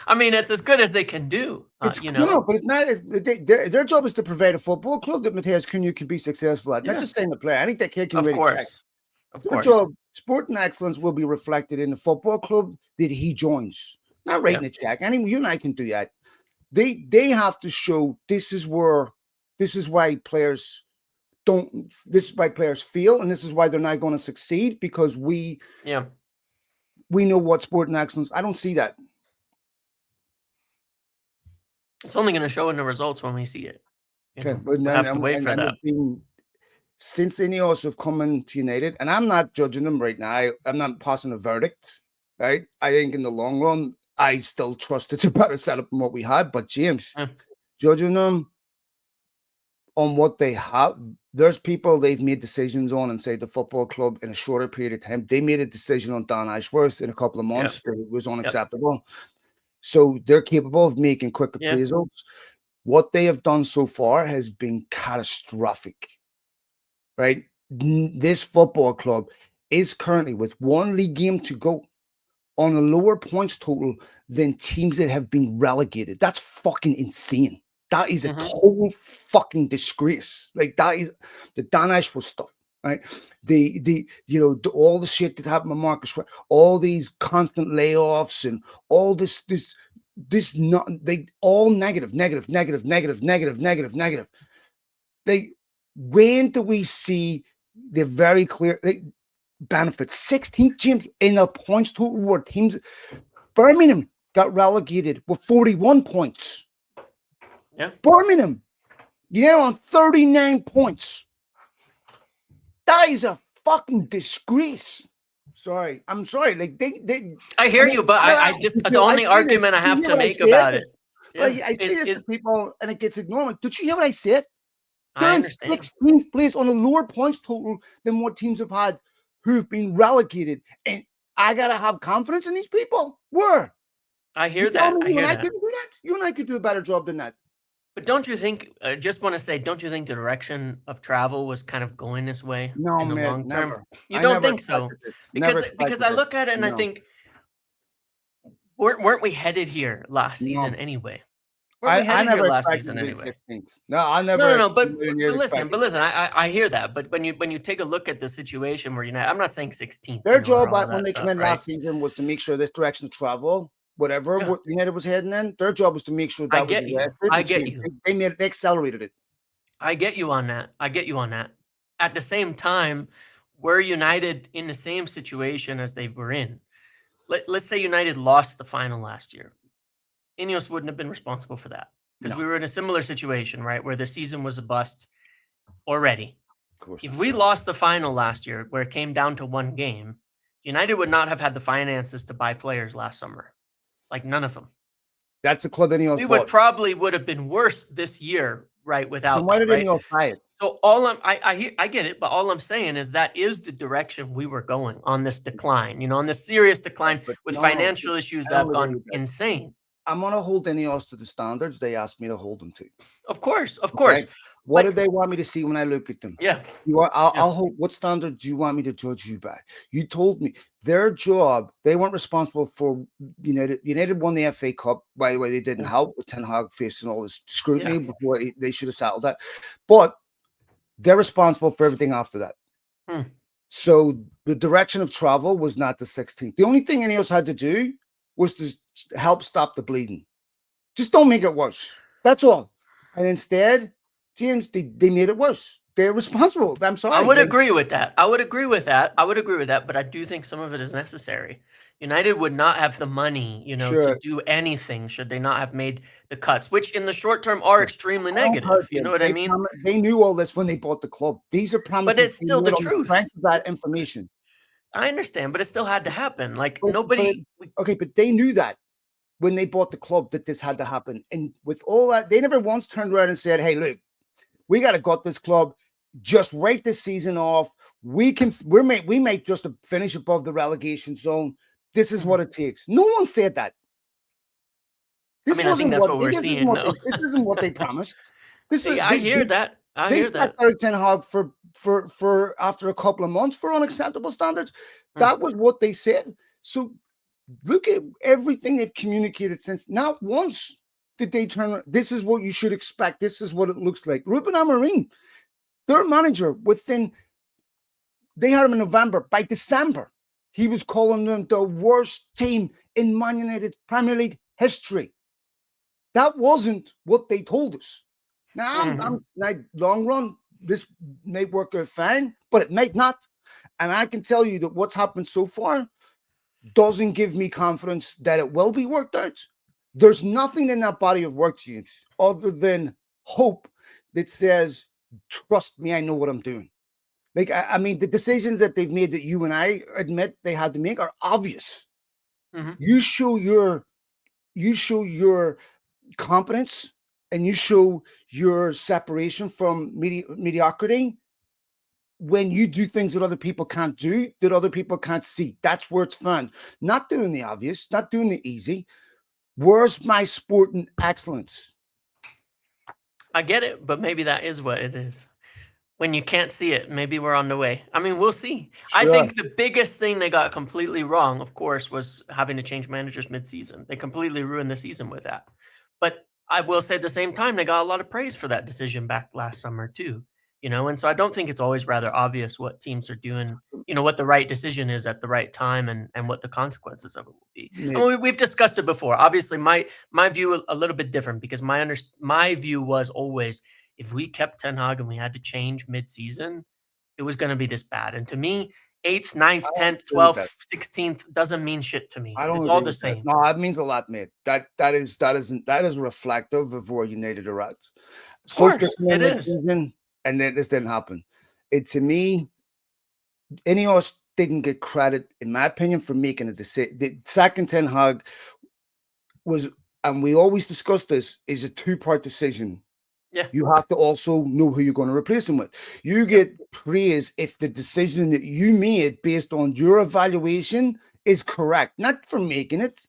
I mean, it's as good as they can do, it's you no, know. but it's not. Their job is to provide a football club that Matthias Cunha can be successful at, not Yeah. just saying the player. I think that kid can Of really check. course. Of Their course. job, sporting excellence, will be reflected in the football club that he joins. Not Yeah. writing a check. Anyway, you and I can do that. They have to show this is why players don't. This is why players feel, and this is why they're not going to succeed because Yeah. we know what sporting excellence. I don't see that. It's only going to show in the results when we see it. Okay, but We then have to wait for and that. they've been since Ineos have come into United, and I'm not judging them right now. I'm not passing a verdict, right? I think in the long run, I still trust it's a better setup than what we had. But James, Yeah. judging them on what they have, there's people they've made decisions on inside the football club in a shorter period of time. They made a decision on Dan Ashworth in a couple of Yeah. months that was Yep. unacceptable. So they're capable of making quick Yeah. appraisals. What they have done so far has been catastrophic, right? This football club is currently with one league game to go on a lower points total than teams that have been relegated. That's fucking insane. That is a Hmm. total fucking disgrace. Like that is the Dan Ashworth stuff, right? All the shit that happened with Marcus, all these constant layoffs and all this not they all negative, negative, negative, negative, negative, negative, negative. They when do we see the very clear benefits? 16th teams in a points total where teams Birmingham got relegated with 41 points. Yeah. Birmingham, on 39 points. That is a fucking disgrace. Sorry, I'm sorry. Like they I I hear mean, you, but I just the I only say this. argument I Do you have hear to what I make said? about it, But yeah, I say this to is people and it gets ignored. Like, did you hear what I said? I They're in understand. 16th place on a lower points total than what teams have had who've been relegated. And I gotta have confidence in these people. Where? I You hear tell that. me I you and hear I that. couldn't do that? You and I could do a better job than that. But don't you think? I just want to say, don't you think the direction of travel was kind of going this way No, in the man, long term? never. You I don't never think so? expected this. Never Because expected I this. look at it and I No, think, weren't we headed here last season no. anyway? Weren't we I headed here never last expected season to be anyway? 16th. No, I No, never no, no. in a million years But expected it. listen. I hear that. But when you take a look at the situation where you're not, I'm not saying 16th, Their or job all of when that they came stuff, in right? last season was to make sure this direction of travel whatever Yeah, what United was heading in. Their job was to make sure I that was get you. arrested I and get changed. you. They made it, they accelerated it. I get you on that. I get you on that. At the same time, we're United in the same situation as they were in. Let's say United lost the final last year. Ineos wouldn't have been responsible for that because No, we were in a similar situation, right? Where the season was a bust already. of course If not. we lost the final last year, where it came down to one game, United would not have had the finances to buy players last summer. Like none of them. That's a club Ineos We would bought. probably would have been worse this year, right, Then without why that, did right? Ineos buy it? So all I get it, but all I'm saying is that is the direction we were going on this decline, on this serious decline But with no, financial issues I that have don't agree gone with that. insane. I'm gonna hold Ineos to the standards they asked me to hold them to. Of course. Okay. What do But they want me to see when I look at them? yeah, You want, I'll, yeah. I'll hold. What standard do you want me to judge you by? You told me their job. They weren't responsible for United. United won the FA Cup. By the way, they didn't Yeah. help with Ten Hag facing all this Yeah. scrutiny before they should have settled that. But they're responsible for everything after that. Hmm. So the direction of travel was not the 16th. The only thing Ineos had to do was to help stop the bleeding. Just don't make it worse. That's all. And instead, James, they made it worse. They're responsible. I'm I sorry. would agree with that. I would agree with that. I would agree with that, but I do think some of it is necessary. United would not have the money, to Sure. do anything should they not have made the cuts, which in the short term are extremely I don't negative. hurt You know James. what I mean? They knew all this when they bought the club. These are But promises it's they still the made on the truth. strength of that information. I understand, but it still had to happen. Like But, but nobody. okay, but they knew that when they bought the club that this had to happen. And with all that, they never once turned around and said, "Hey, look, we got to gut this club. Just write this season off. We may just finish above the relegation zone. This is Mhm. what it takes." No one said that. I mean, I think that's what we're seeing now. This isn't what they promised. This is Yeah, I hear that. I they hear sacked that. Eric Ten Hag for after a couple of months for unacceptable standards. Mm. That was what they said. So look at everything they've communicated since. Not once did they turn. This is what you should expect. This is what it looks like. Ruben Amorim, their manager, they had him in November. By December, he was calling them the worst team in Man United Premier League history. That wasn't what they told us. Now, Mhm. now long run, this may work out fine, but it might not. And I can tell you that what's happened so far doesn't give me confidence that it will be worked out. There's nothing in that body of work, James, other than hope that says, trust me, I know what I'm doing. Like, I mean, the decisions that they've made that you and I admit they had to make are obvious. Mhm. You show your competence and you show your separation from mediocrity when you do things that other people can't do, that other people can't see. That's where it's fun. Not doing the obvious, not doing the easy. Where's my sporting excellence? I get it, but maybe that is what it is. When you can't see it, maybe we're on the way. I mean, we'll see. I Sure. think the biggest thing they got completely wrong, of course, was having to change managers midseason. They completely ruined the season with that. But I will say at the same time, they got a lot of praise for that decision back last summer too. And so I don't think it's always rather obvious what teams are doing, what the right decision is at the right time and what the consequences of it will be. And Mate, we've discussed it before. Obviously, my view a little bit different because my view was always if we kept Ten Hag and we had to change mid-season, it was going to be this bad. And to me, eighth, I ninth, don't 10th, agree with that. 12th, 16th doesn't mean shit to me. I don't It's all agree the with that. same. No, that means a lot, mate. That is reflective of where United are at. Of Solskjaer course, came in it is. mid-season, and then this didn't happen. It to me, Ineos didn't get credit, in my opinion, for making a decision. The second Ten Hag was, and we always discuss this, is a two-part decision. Yeah. You have to also know who you're going to replace him with. You Yep. get praise if the decision that you made based on your evaluation is correct, not for making it.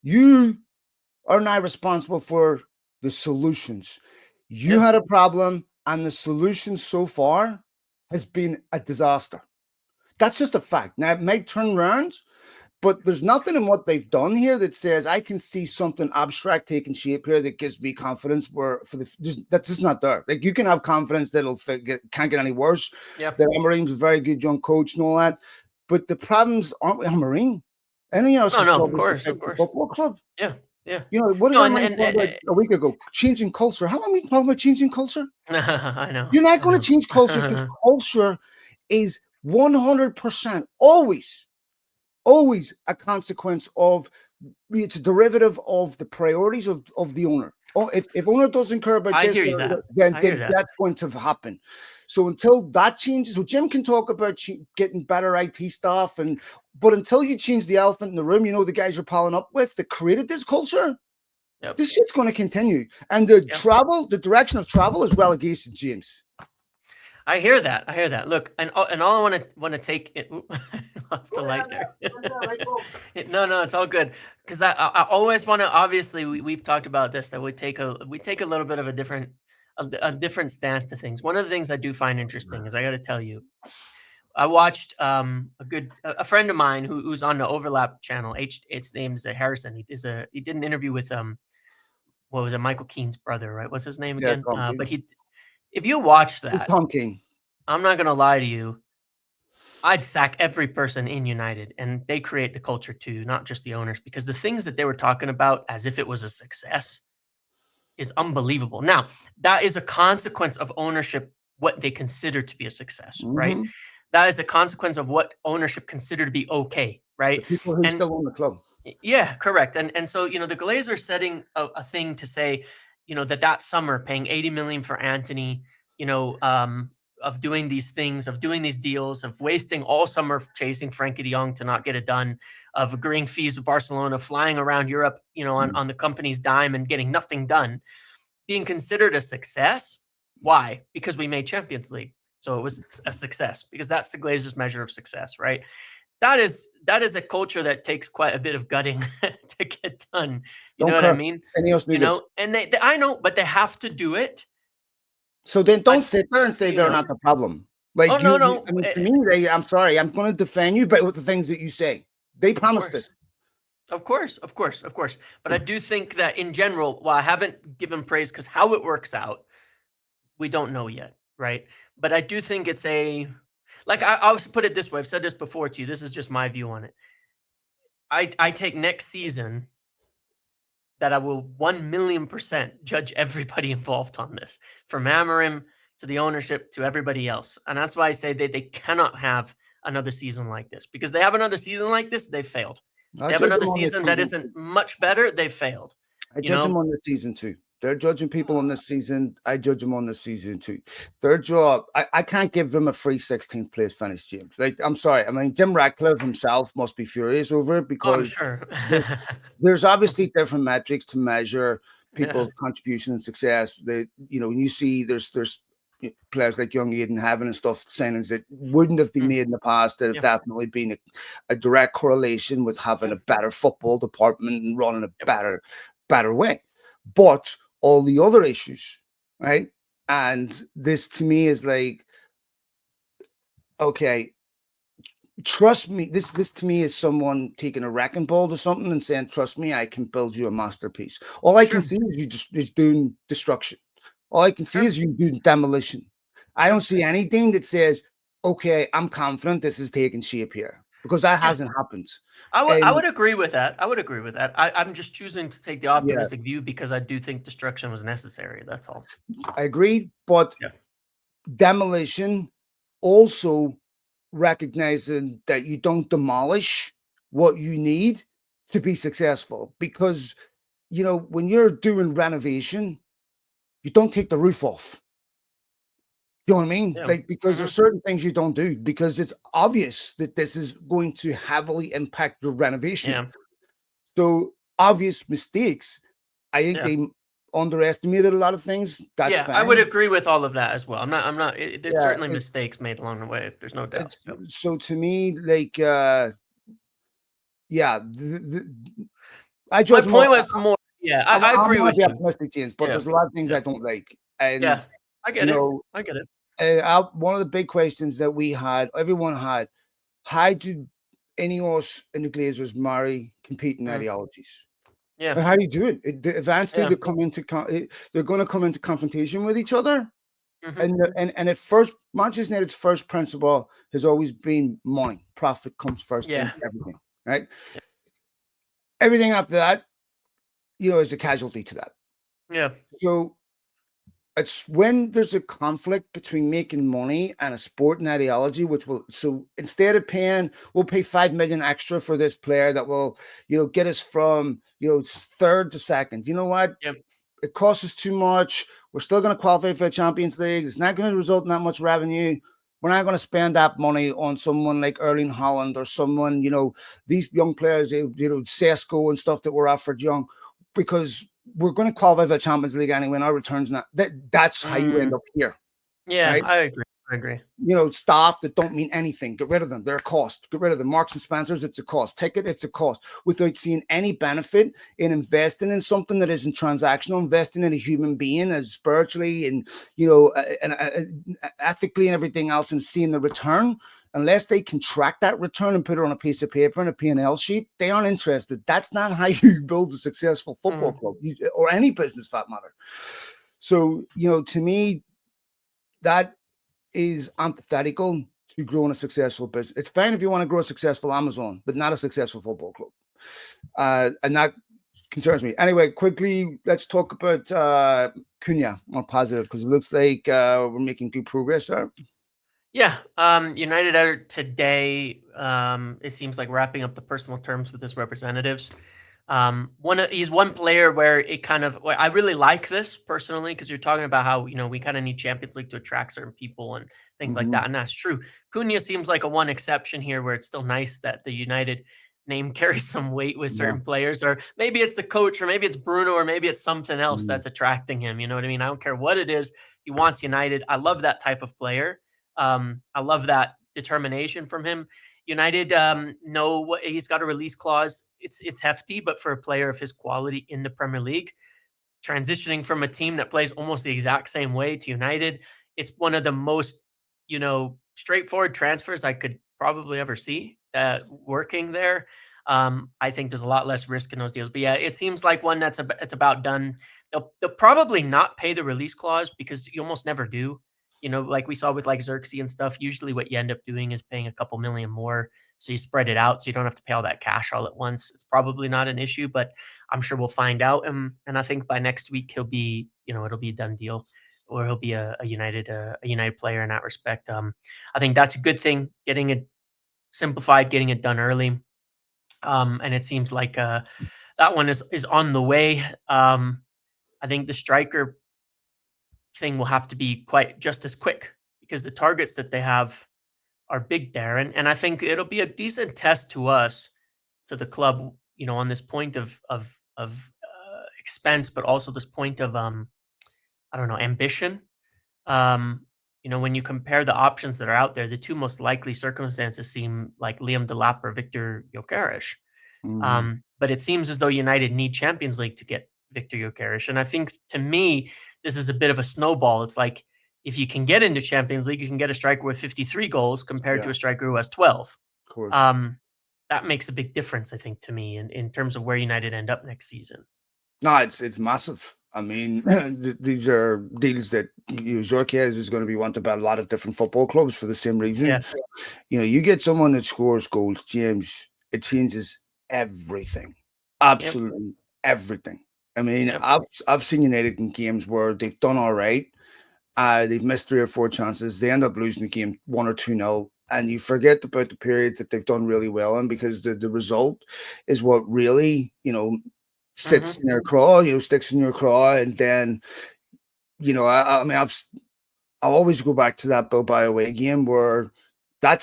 You are now responsible for the solutions. You Yeah. had a problem, and the solution so far has been a disaster. That's just a fact. Now, it might turn around, but there's nothing in what they've done here that says I can see something abstract taking shape here that gives me confidence. Where that's just not there. Like you can have confidence that can't get any worse. Yeah. That Amarim's a very good young coach and all that, but the problems aren't with Amarim. And you know, it's No, his no, job of is to course, fix of the course. football club. Yeah, yeah. You know, what did No, our and man talk about a week ago? Changing culture. How long we talking about changing culture? I know, You're not I going to change culture because know. culture is 100% always a consequence of, it's a derivative of the priorities of the owner. Oh, if owner doesn't care about I this, hear you that. I hear then that. that's going to happen. So until that changes, so Jim can talk about getting better IT stuff, but until you change the elephant in the room, you know, the guys you're piling up with that created this culture, Yep, this shit's going to continue. And yep. the direction of travel is relegation, James. I hear that. I hear that. Look, and all I want to take it. Oop, I lost the Go ahead, light man. there. Right, go. No, no, it's all good. Because I always want to. Obviously, we've talked about this, that we take a little bit of a different stance to things. One of the things I do find interesting is, I got to tell you, I watched a friend of mine who's on the Overlap channel. Its name's Harrison. He did an interview with what was it, Michael Keane's brother, right? What's his name Yeah, again? Tom But King. he if you watch Who's that, Tom King? I'm not gonna lie to you, I'd sack every person in United, and they create the culture too, not just the owners, because the things that they were talking about as if it was a success is unbelievable. Now, that is a consequence of ownership, what they consider to be a success, right? Hmm. That is a consequence of what ownership consider to be okay, The right? people who And still own the club. yeah, correct. And so, the Glazers setting a thing to say, that summer paying 80 million for Anthony, you know, um, of doing these things, of doing these deals, of wasting all summer chasing Frankie de Jong to not get it done, of agreeing fees with Barcelona, flying around Europe, on the company's dime and getting nothing done, being considered a success. Why? Because we made Champions League. So it was a success, because that's the Glazers' measure of success, right? That is a culture that takes quite a bit of gutting to get done. You know Don't what I care. mean? Any else knew this. And I know, but they have to do it. So then I, don't sit there and say you they're know. not the problem. Oh Like no, no. I mean, to me, I'm sorry, I'm going to defend you, but with the things that you say, they Of promised course, this. of course, of course, of course. But I do think that in general, while I haven't given praise, because how it works out, we don't know yet, right? But I do think it's like I'll put it this way. I've said this before to you. This is just my view on it. I take next season that I will 1,000,000% judge everybody involved on this, from Amarim to the ownership to everybody else. And that's why I say they cannot have another season like this, because they have another season like this, they failed. I They have judge another them on this season that season. isn't much better, they failed. I You judge them know? on this season too. They're judging people on this season. I judge them on this season too. Their job, I can't give them a free 16th place finish, James. Like, I'm sorry. I mean, Jim Ratcliffe himself must be furious over it Oh, I'm because sure. there's obviously different metrics to measure Yeah. people's contribution and success. That, you know, when you see there's players like Young Aiden having and stuff, signings that wouldn't have been Mm, made in the past, that have yeah. definitely been a direct correlation with having Yeah. a better football department and running a Yep. better way. But all the other issues, right? And this to me is like, okay, trust me, this to me is someone taking a wrecking ball to something and saying, trust me, I can build you a masterpiece. All I can Sure. see is you just is doing destruction. All I can see Sure. is you doing demolition. I don't Sure. see anything that says, okay, I'm confident this is taking shape here, because that Yeah. hasn't happened. I would And agree with that. I would agree with that. I'm just choosing to take the yeah, optimistic view because I do think destruction was necessary. That's all. I agree, but Yeah. demolition also recognizing that you don't demolish what you need to be successful, because you know, when you're doing renovation, you don't take the roof off. You know what I mean? Yeah. Like, because Hmm. there's certain things you don't do because it's obvious that this is going to heavily impact your renovation. Yeah. So obvious mistakes. I think Yeah. they underestimated a lot of things. That's Yeah, I would fine. agree with all of that as well. There's Yeah. certainly mistakes made along the way. There's no doubt. It's Yep. so to me, like, yeah, I My judge them point all. was more, yeah, I I'm agree want with to be you. optimistic, James, but Yeah. there's a lot of things Yeah. I don't like, and Yeah. I you get it. know, I get it. one of the big questions that we had, everyone had, how did any of us in the Glazers marry competing Mhm. ideologies? Yeah. And how do you do it? Eventually, Yeah. they're going to come into confrontation with each other. Mhm. And at first, Manchester United's first principle has always been money. Profit comes first in Yeah. everything, right? Everything after that, is a casualty to that. Yeah. So it's when there's a conflict between making money and a sport and ideology, which will so instead of paying, we'll pay 5 million extra for this player that will, get us from third to second. You know what? Yep. It costs us too much. We're still going to qualify for the Champions League. It's not going to result in that much revenue. We're not going to spend that money on someone like Erling Holland or someone, these young players, Sesko and stuff that were offered young, because we're going to qualify for the Champions League anyway. And our returns not. That's how you end Mm, up here, yeah, right? I agree. I agree. Staff that don't mean anything. Get rid of them. They're a cost. Get rid of them. Marks and Spencers, it's a cost. Ticket, it's a cost. Without seeing any benefit in investing in something that isn't transactional, investing in a human being as spiritually and ethically and everything else, and seeing the return. Unless they contract that return and put it on a piece of paper and a P&L sheet, they aren't interested. That's not how you build a successful football Mm, club or any business for that matter. So, to me, that is antithetical to growing a successful business. It's fine if you want to grow a successful Amazon, but not a successful football club. And that concerns me. Anyway, quickly, let's talk about Cunha more positive because it looks like we're making good progress there. yeah. United are today. It seems like wrapping up the personal terms with his representatives. He's one player where it kind of I really like this personally because you're talking about how we kind of need Champions League to attract certain people and things like Mm-hmm. that, and that's true. Cunha seems like a one exception here, where it's still nice that the United name carries some weight with Yeah. certain players, or maybe it's the coach, or maybe it's Bruno, or maybe it's something else Mm-hmm. that's attracting him. You know what I mean? I don't care what it is. He wants United. I love that type of player. I love that determination from him. United know what he's got a release clause. It's hefty, but for a player of his quality in the Premier League, transitioning from a team that plays almost the exact same way to United, it's one of the most, straightforward transfers I could probably ever see working there. I think there's a lot less risk in those deals. But yeah, it seems like one it's about done. They'll probably not pay the release clause because you almost never do. Like we saw with like Xerxes and stuff, usually what you end up doing is paying a couple million more. So you spread it out so you don't have to pay all that cash all at once. It's probably not an issue, but I'm sure we'll find out. And I think by next week he'll be, it'll be a done deal, or he'll be a United player in that respect. I think that's a good thing. Getting it simplified, getting it done early, and it seems like that one is on the way. I think the striker thing will have to be quite just as quick because the targets that they have are big there, and I think it'll be a decent test to us, to the club, on this point of expense, but also this point of I don't know, ambition. When you compare the options that are out there, the two most likely circumstances seem like Liam Delap or Victor Gyökeres. Mm-hmm. But it seems as though United need Champions League to get Victor Gyökeres, and I think to me this is a bit of a snowball. It's like if you can get into Champions League, you can get a striker with 53 goals compared Yeah, to a striker who has 12. of course. Um, that makes a big difference, I think, to me in terms of where United end up next season. No, it's massive. I mean, these are deals that Jorquez is going to be wanted by a lot of different football clubs for the same reason. Yeah. You get someone that scores goals, James, it changes everything. Yep. Absolutely everything. I mean, Yep. I've seen United in games where they've done all right. They've missed three or four chances. They end up losing the game 1 or 2-0. And you forget about the periods that they've done really well in because the result is what really, Mhm. sits in your craw, sticks in your craw. And then, I mean, I'll always go back to that Bilbao away game where that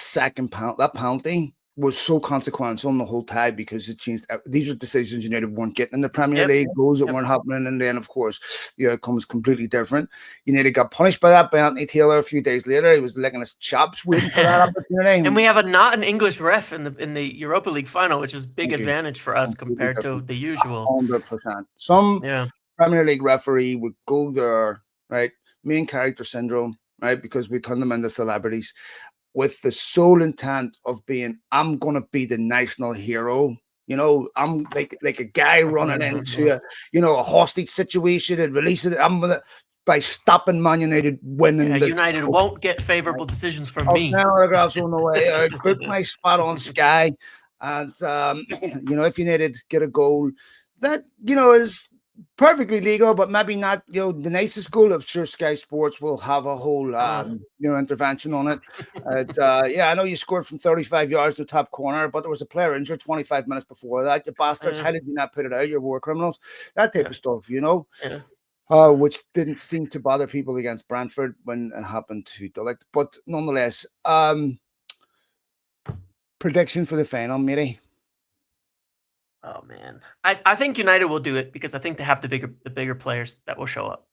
penalty was so consequential in the whole tie because it changed. These are decisions United weren't getting in the Premier Yep. League, goals that Yep. weren't happening, and then of course the outcome was completely different. United got punished by that by Anthony Taylor a few days later. He was licking his chops waiting for that And we opportunity. have a not an English ref in the Europa League final, which is big Thank you. advantage for us Completely compared to different. the usual. 100%. Some Yeah. Premier League referee would go there, right? Main character syndrome, right? Because we turn them into celebrities with the sole intent of being, I'm gonna be the national hero. I'm like a guy running into a hostage situation and releasing it. I'm gonna by stopping Man United Yeah, winning the United won't get favorable decisions from I'll me. sign autographs on the way. I book my spot on Sky. And if United get a goal that is perfectly legal, but maybe not the nicest goal, I'm sure Sky Sports will have a whole Uh, intervention on it. Yeah, I know you scored from 35 yards to top corner, but there was a player injured 25 minutes before that. You bastards, yeah, how did you not put it out? You're war criminals. That type yeah, of stuff, yeah. which didn't seem to bother people against Brentford when it happened to Delict. But nonetheless, prediction for the final, matey. Oh man, I think United will do it because I think they have the bigger players that will show up,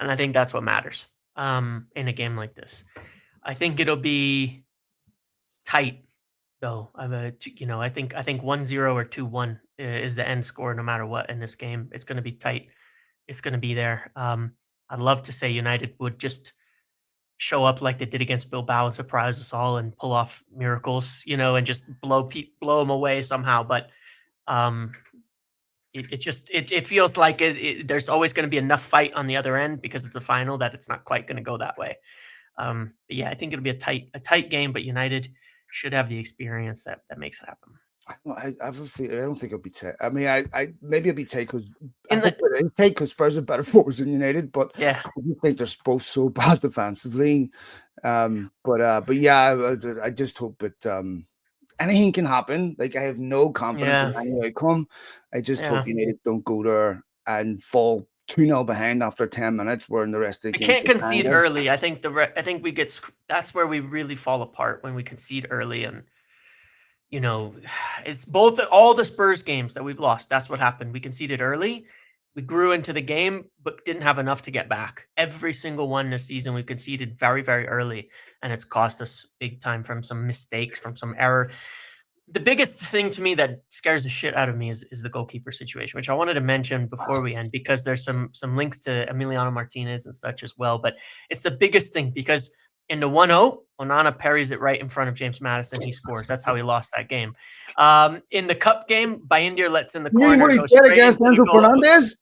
and I think that's what matters. In a game like this, I think it'll be tight though. I think 1-0 or 2-1 is the end score no matter what in this game. It's going to be tight. It's going to be there. I'd love to say United would just show up like they did against Bilbao and surprise us all and pull off miracles, and just blow them away somehow. But um, it feels like there's always going to be enough fight on the other end because it's a final that it's not quite going to go that way. But yeah, I think it'll be a tight game, but United should have the experience that makes it happen. I have a feeling, I don't think it'll be tight. I mean, I maybe it'll be tight because I In the hope it is tight because Spurs are better forwards than United, but Yeah, I just think they're both so bad defensively. But yeah, I just hope that anything can happen. Like I have no confidence in yeah, any outcome. I just hope yeah. United don't go there and fall 2-0 behind after 10 minutes, where in the rest of the We game can't should concede hang. early. I think we that's where we really fall apart when we concede early. And you know, it's both all the Spurs games that we've lost. That's what happened. We conceded early. We grew into the game, but didn't have enough to get back. Every single one this season, we conceded very, very early, and it's cost us big time from some mistakes, from some error. The biggest thing to me that scares the shit out of me is the goalkeeper situation, which I wanted to mention before we end because there's some links to Emiliano Martinez and such as well. But it's the biggest thing because in the 1-0, Onana parries it right in front of James Madison. He scores. That's how he lost that game. In the cup game, Bayindir lets in the You mean what corner, he goes did straight against into the Enzo goal. Fernandez?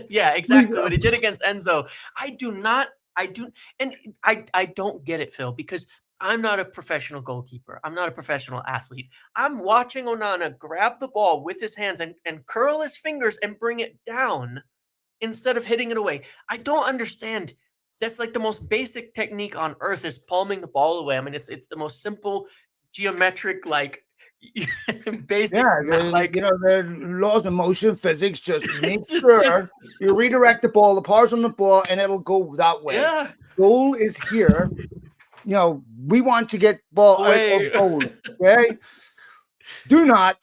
Yeah, exactly. What he did against Enzo. I do not, I do, and I don't get it, Phil, because I'm not a professional goalkeeper. I'm not a professional athlete. I'm watching Onana grab the ball with his hands and curl his fingers and bring it down instead of hitting it away. I don't understand. That's like the most basic technique on earth is palming the ball away. I mean, it's the most simple geometric, like Yeah, basic, like the laws of motion, physics. Just make it's just sure you redirect the ball, the power's on the ball, and it'll go that way. yeah, Goal is here. We want to get ball out of away. goal. Okay, do not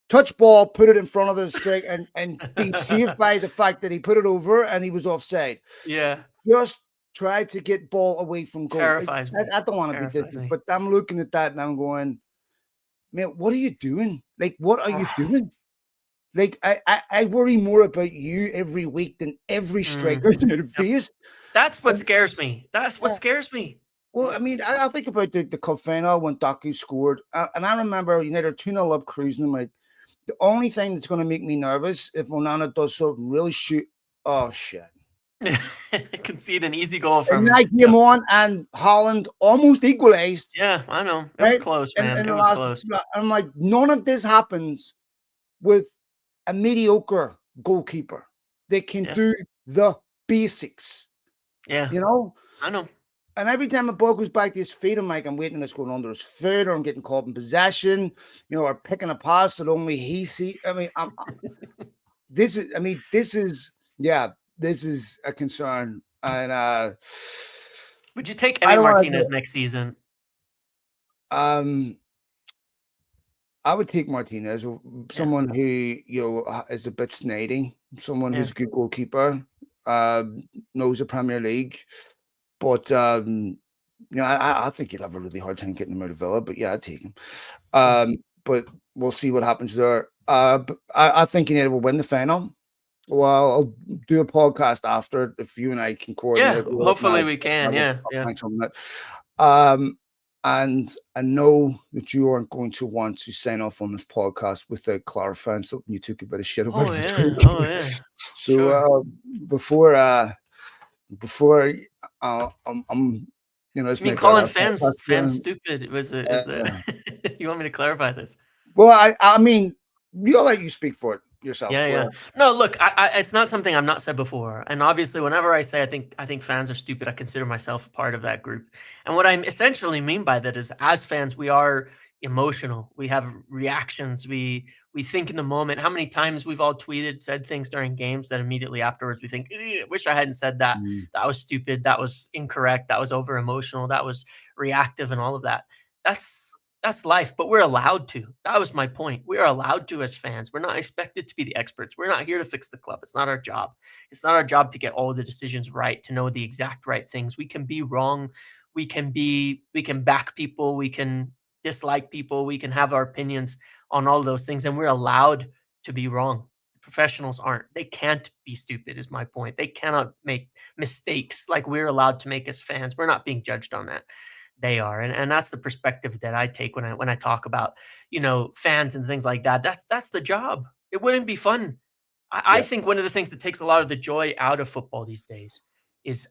touch ball, put it in front of the strike, and be saved by the fact that he put it over and he was offside. Yeah, Just try to get ball away from goal. terrifies me. I don't want to be Terrifies different, me. but I'm looking at that and I'm going, man, what are you doing? Like, what are you doing? Like, I worry more about you every week than every Mm, striker you've yep. faced. That's what And, scares me. That's what yeah, scares me. well, I mean, I think about the cup final when Doku scored, and I remember United 2-0 up cruising. I'm like, the only thing that's going to make me nervous if Onana does something really shoot. Oh shit! Concede an easy goal And from I came on, and Holland almost equalized, yeah, I know. It was right? close, And man. in It the was last, close. I'm like, none of this happens with a mediocre goalkeeper. They can Yeah, do the basics, yeah, you know. I know. And every time a ball goes back to his feet, I'm like, I'm waiting it's going under his foot, or I'm getting caught in possession, or picking a pass that only he see. I mean, yeah, this is a concern, and Would you take I Emi don't want to. Martinez next season? Um, I would take Martinez, Yeah, someone who is a bit snidey, someone yeah, who's a good goalkeeper, knows the Premier League, but I think you'd have a really hard time getting him out of Villa. But yeah, I'd take him. yeah, But we'll see what happens there. But I think United will win the final. Well, I'll do a podcast after if you and I can yeah. coordinate. We'll Hopefully we can. Yeah, yeah. plan something um, and I know that you aren't going to want to sign off on this podcast without clarifying something you took a bit of shit about Oh this yeah. week. Oh yeah. So Sure. before before I'm You it's mean my better calling fans podcast. stupid? Was it? Is it? You want me to clarify this? Well, I mean, you'll let you speak for it yourself. Yeah, Go yeah. ahead. No, look, it's not something I've not said before. And obviously, whenever I say I think fans are stupid, I consider myself a part of that group. And what I essentially mean by that is, as fans, we are emotional. We have reactions. We think in the moment. How many times we've all tweeted, said things during games that immediately afterwards we think, wish I hadn't said that. Mm, That was stupid. That was incorrect. That was over emotional. That was reactive, and all of that. That's life, but we're allowed to. That was my point. We are allowed to as fans. We're not expected to be the experts. We're not here to fix the club. It's not our job. It's not our job to get all the decisions right, to know the exact right things. We can be wrong. We can back people, we can dislike people, we can have our opinions on all those things, and we're allowed to be wrong. Professionals aren't. They can't be stupid is my point. They cannot make mistakes like we're allowed to make as fans. We're not being judged on that. They are, and that's the perspective that I take when I talk about, fans and things like that. That's the job. It wouldn't be fun. I yeah. think one of the things that takes a lot of the joy out of football these days is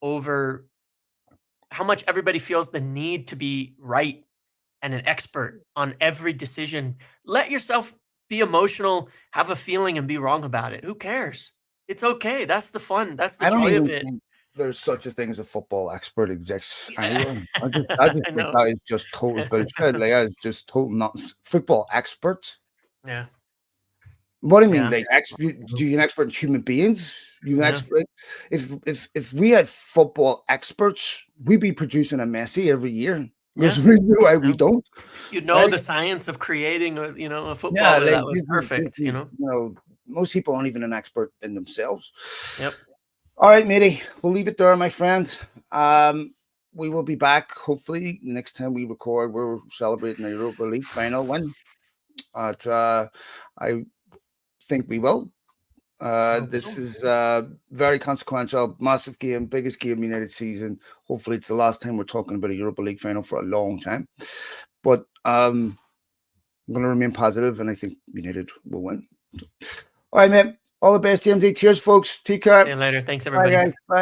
over how much everybody feels the need to be right and an expert on every decision. Let yourself be emotional, have a feeling, and be wrong about it. Who cares? It's okay. That's the fun. That's the I don't joy of even it. think there's such a thing as a football expert exists Yeah. anyway. I just I think know. that is just total bullshit. Like, that is just total nonsense. Football expert? Yeah. What do you mean? Yeah. Like, do you an expert in human beings? You an Yeah. expert? If we had football experts, we'd be producing a Messi every year. There's Yeah. a reason why we Yeah. don't, You know right? the science of creating a Yeah, footballer like that was perfect. most people aren't even an expert in themselves. Yep. All right, matey, we'll leave it there, my friend. Um, we will be back hopefully next time we record. We're celebrating the Europa League final win. At I think we will. I hope This so. is very consequential, massive game, biggest game United season. Hopefully, it's the last time we're talking about a Europa League final for a long time. But I'm going to remain positive, and I think United will win. All right, man. All the best, TMZ. Cheers, folks. Take See care. you later. Thanks, Bye, everybody. guys. Bye.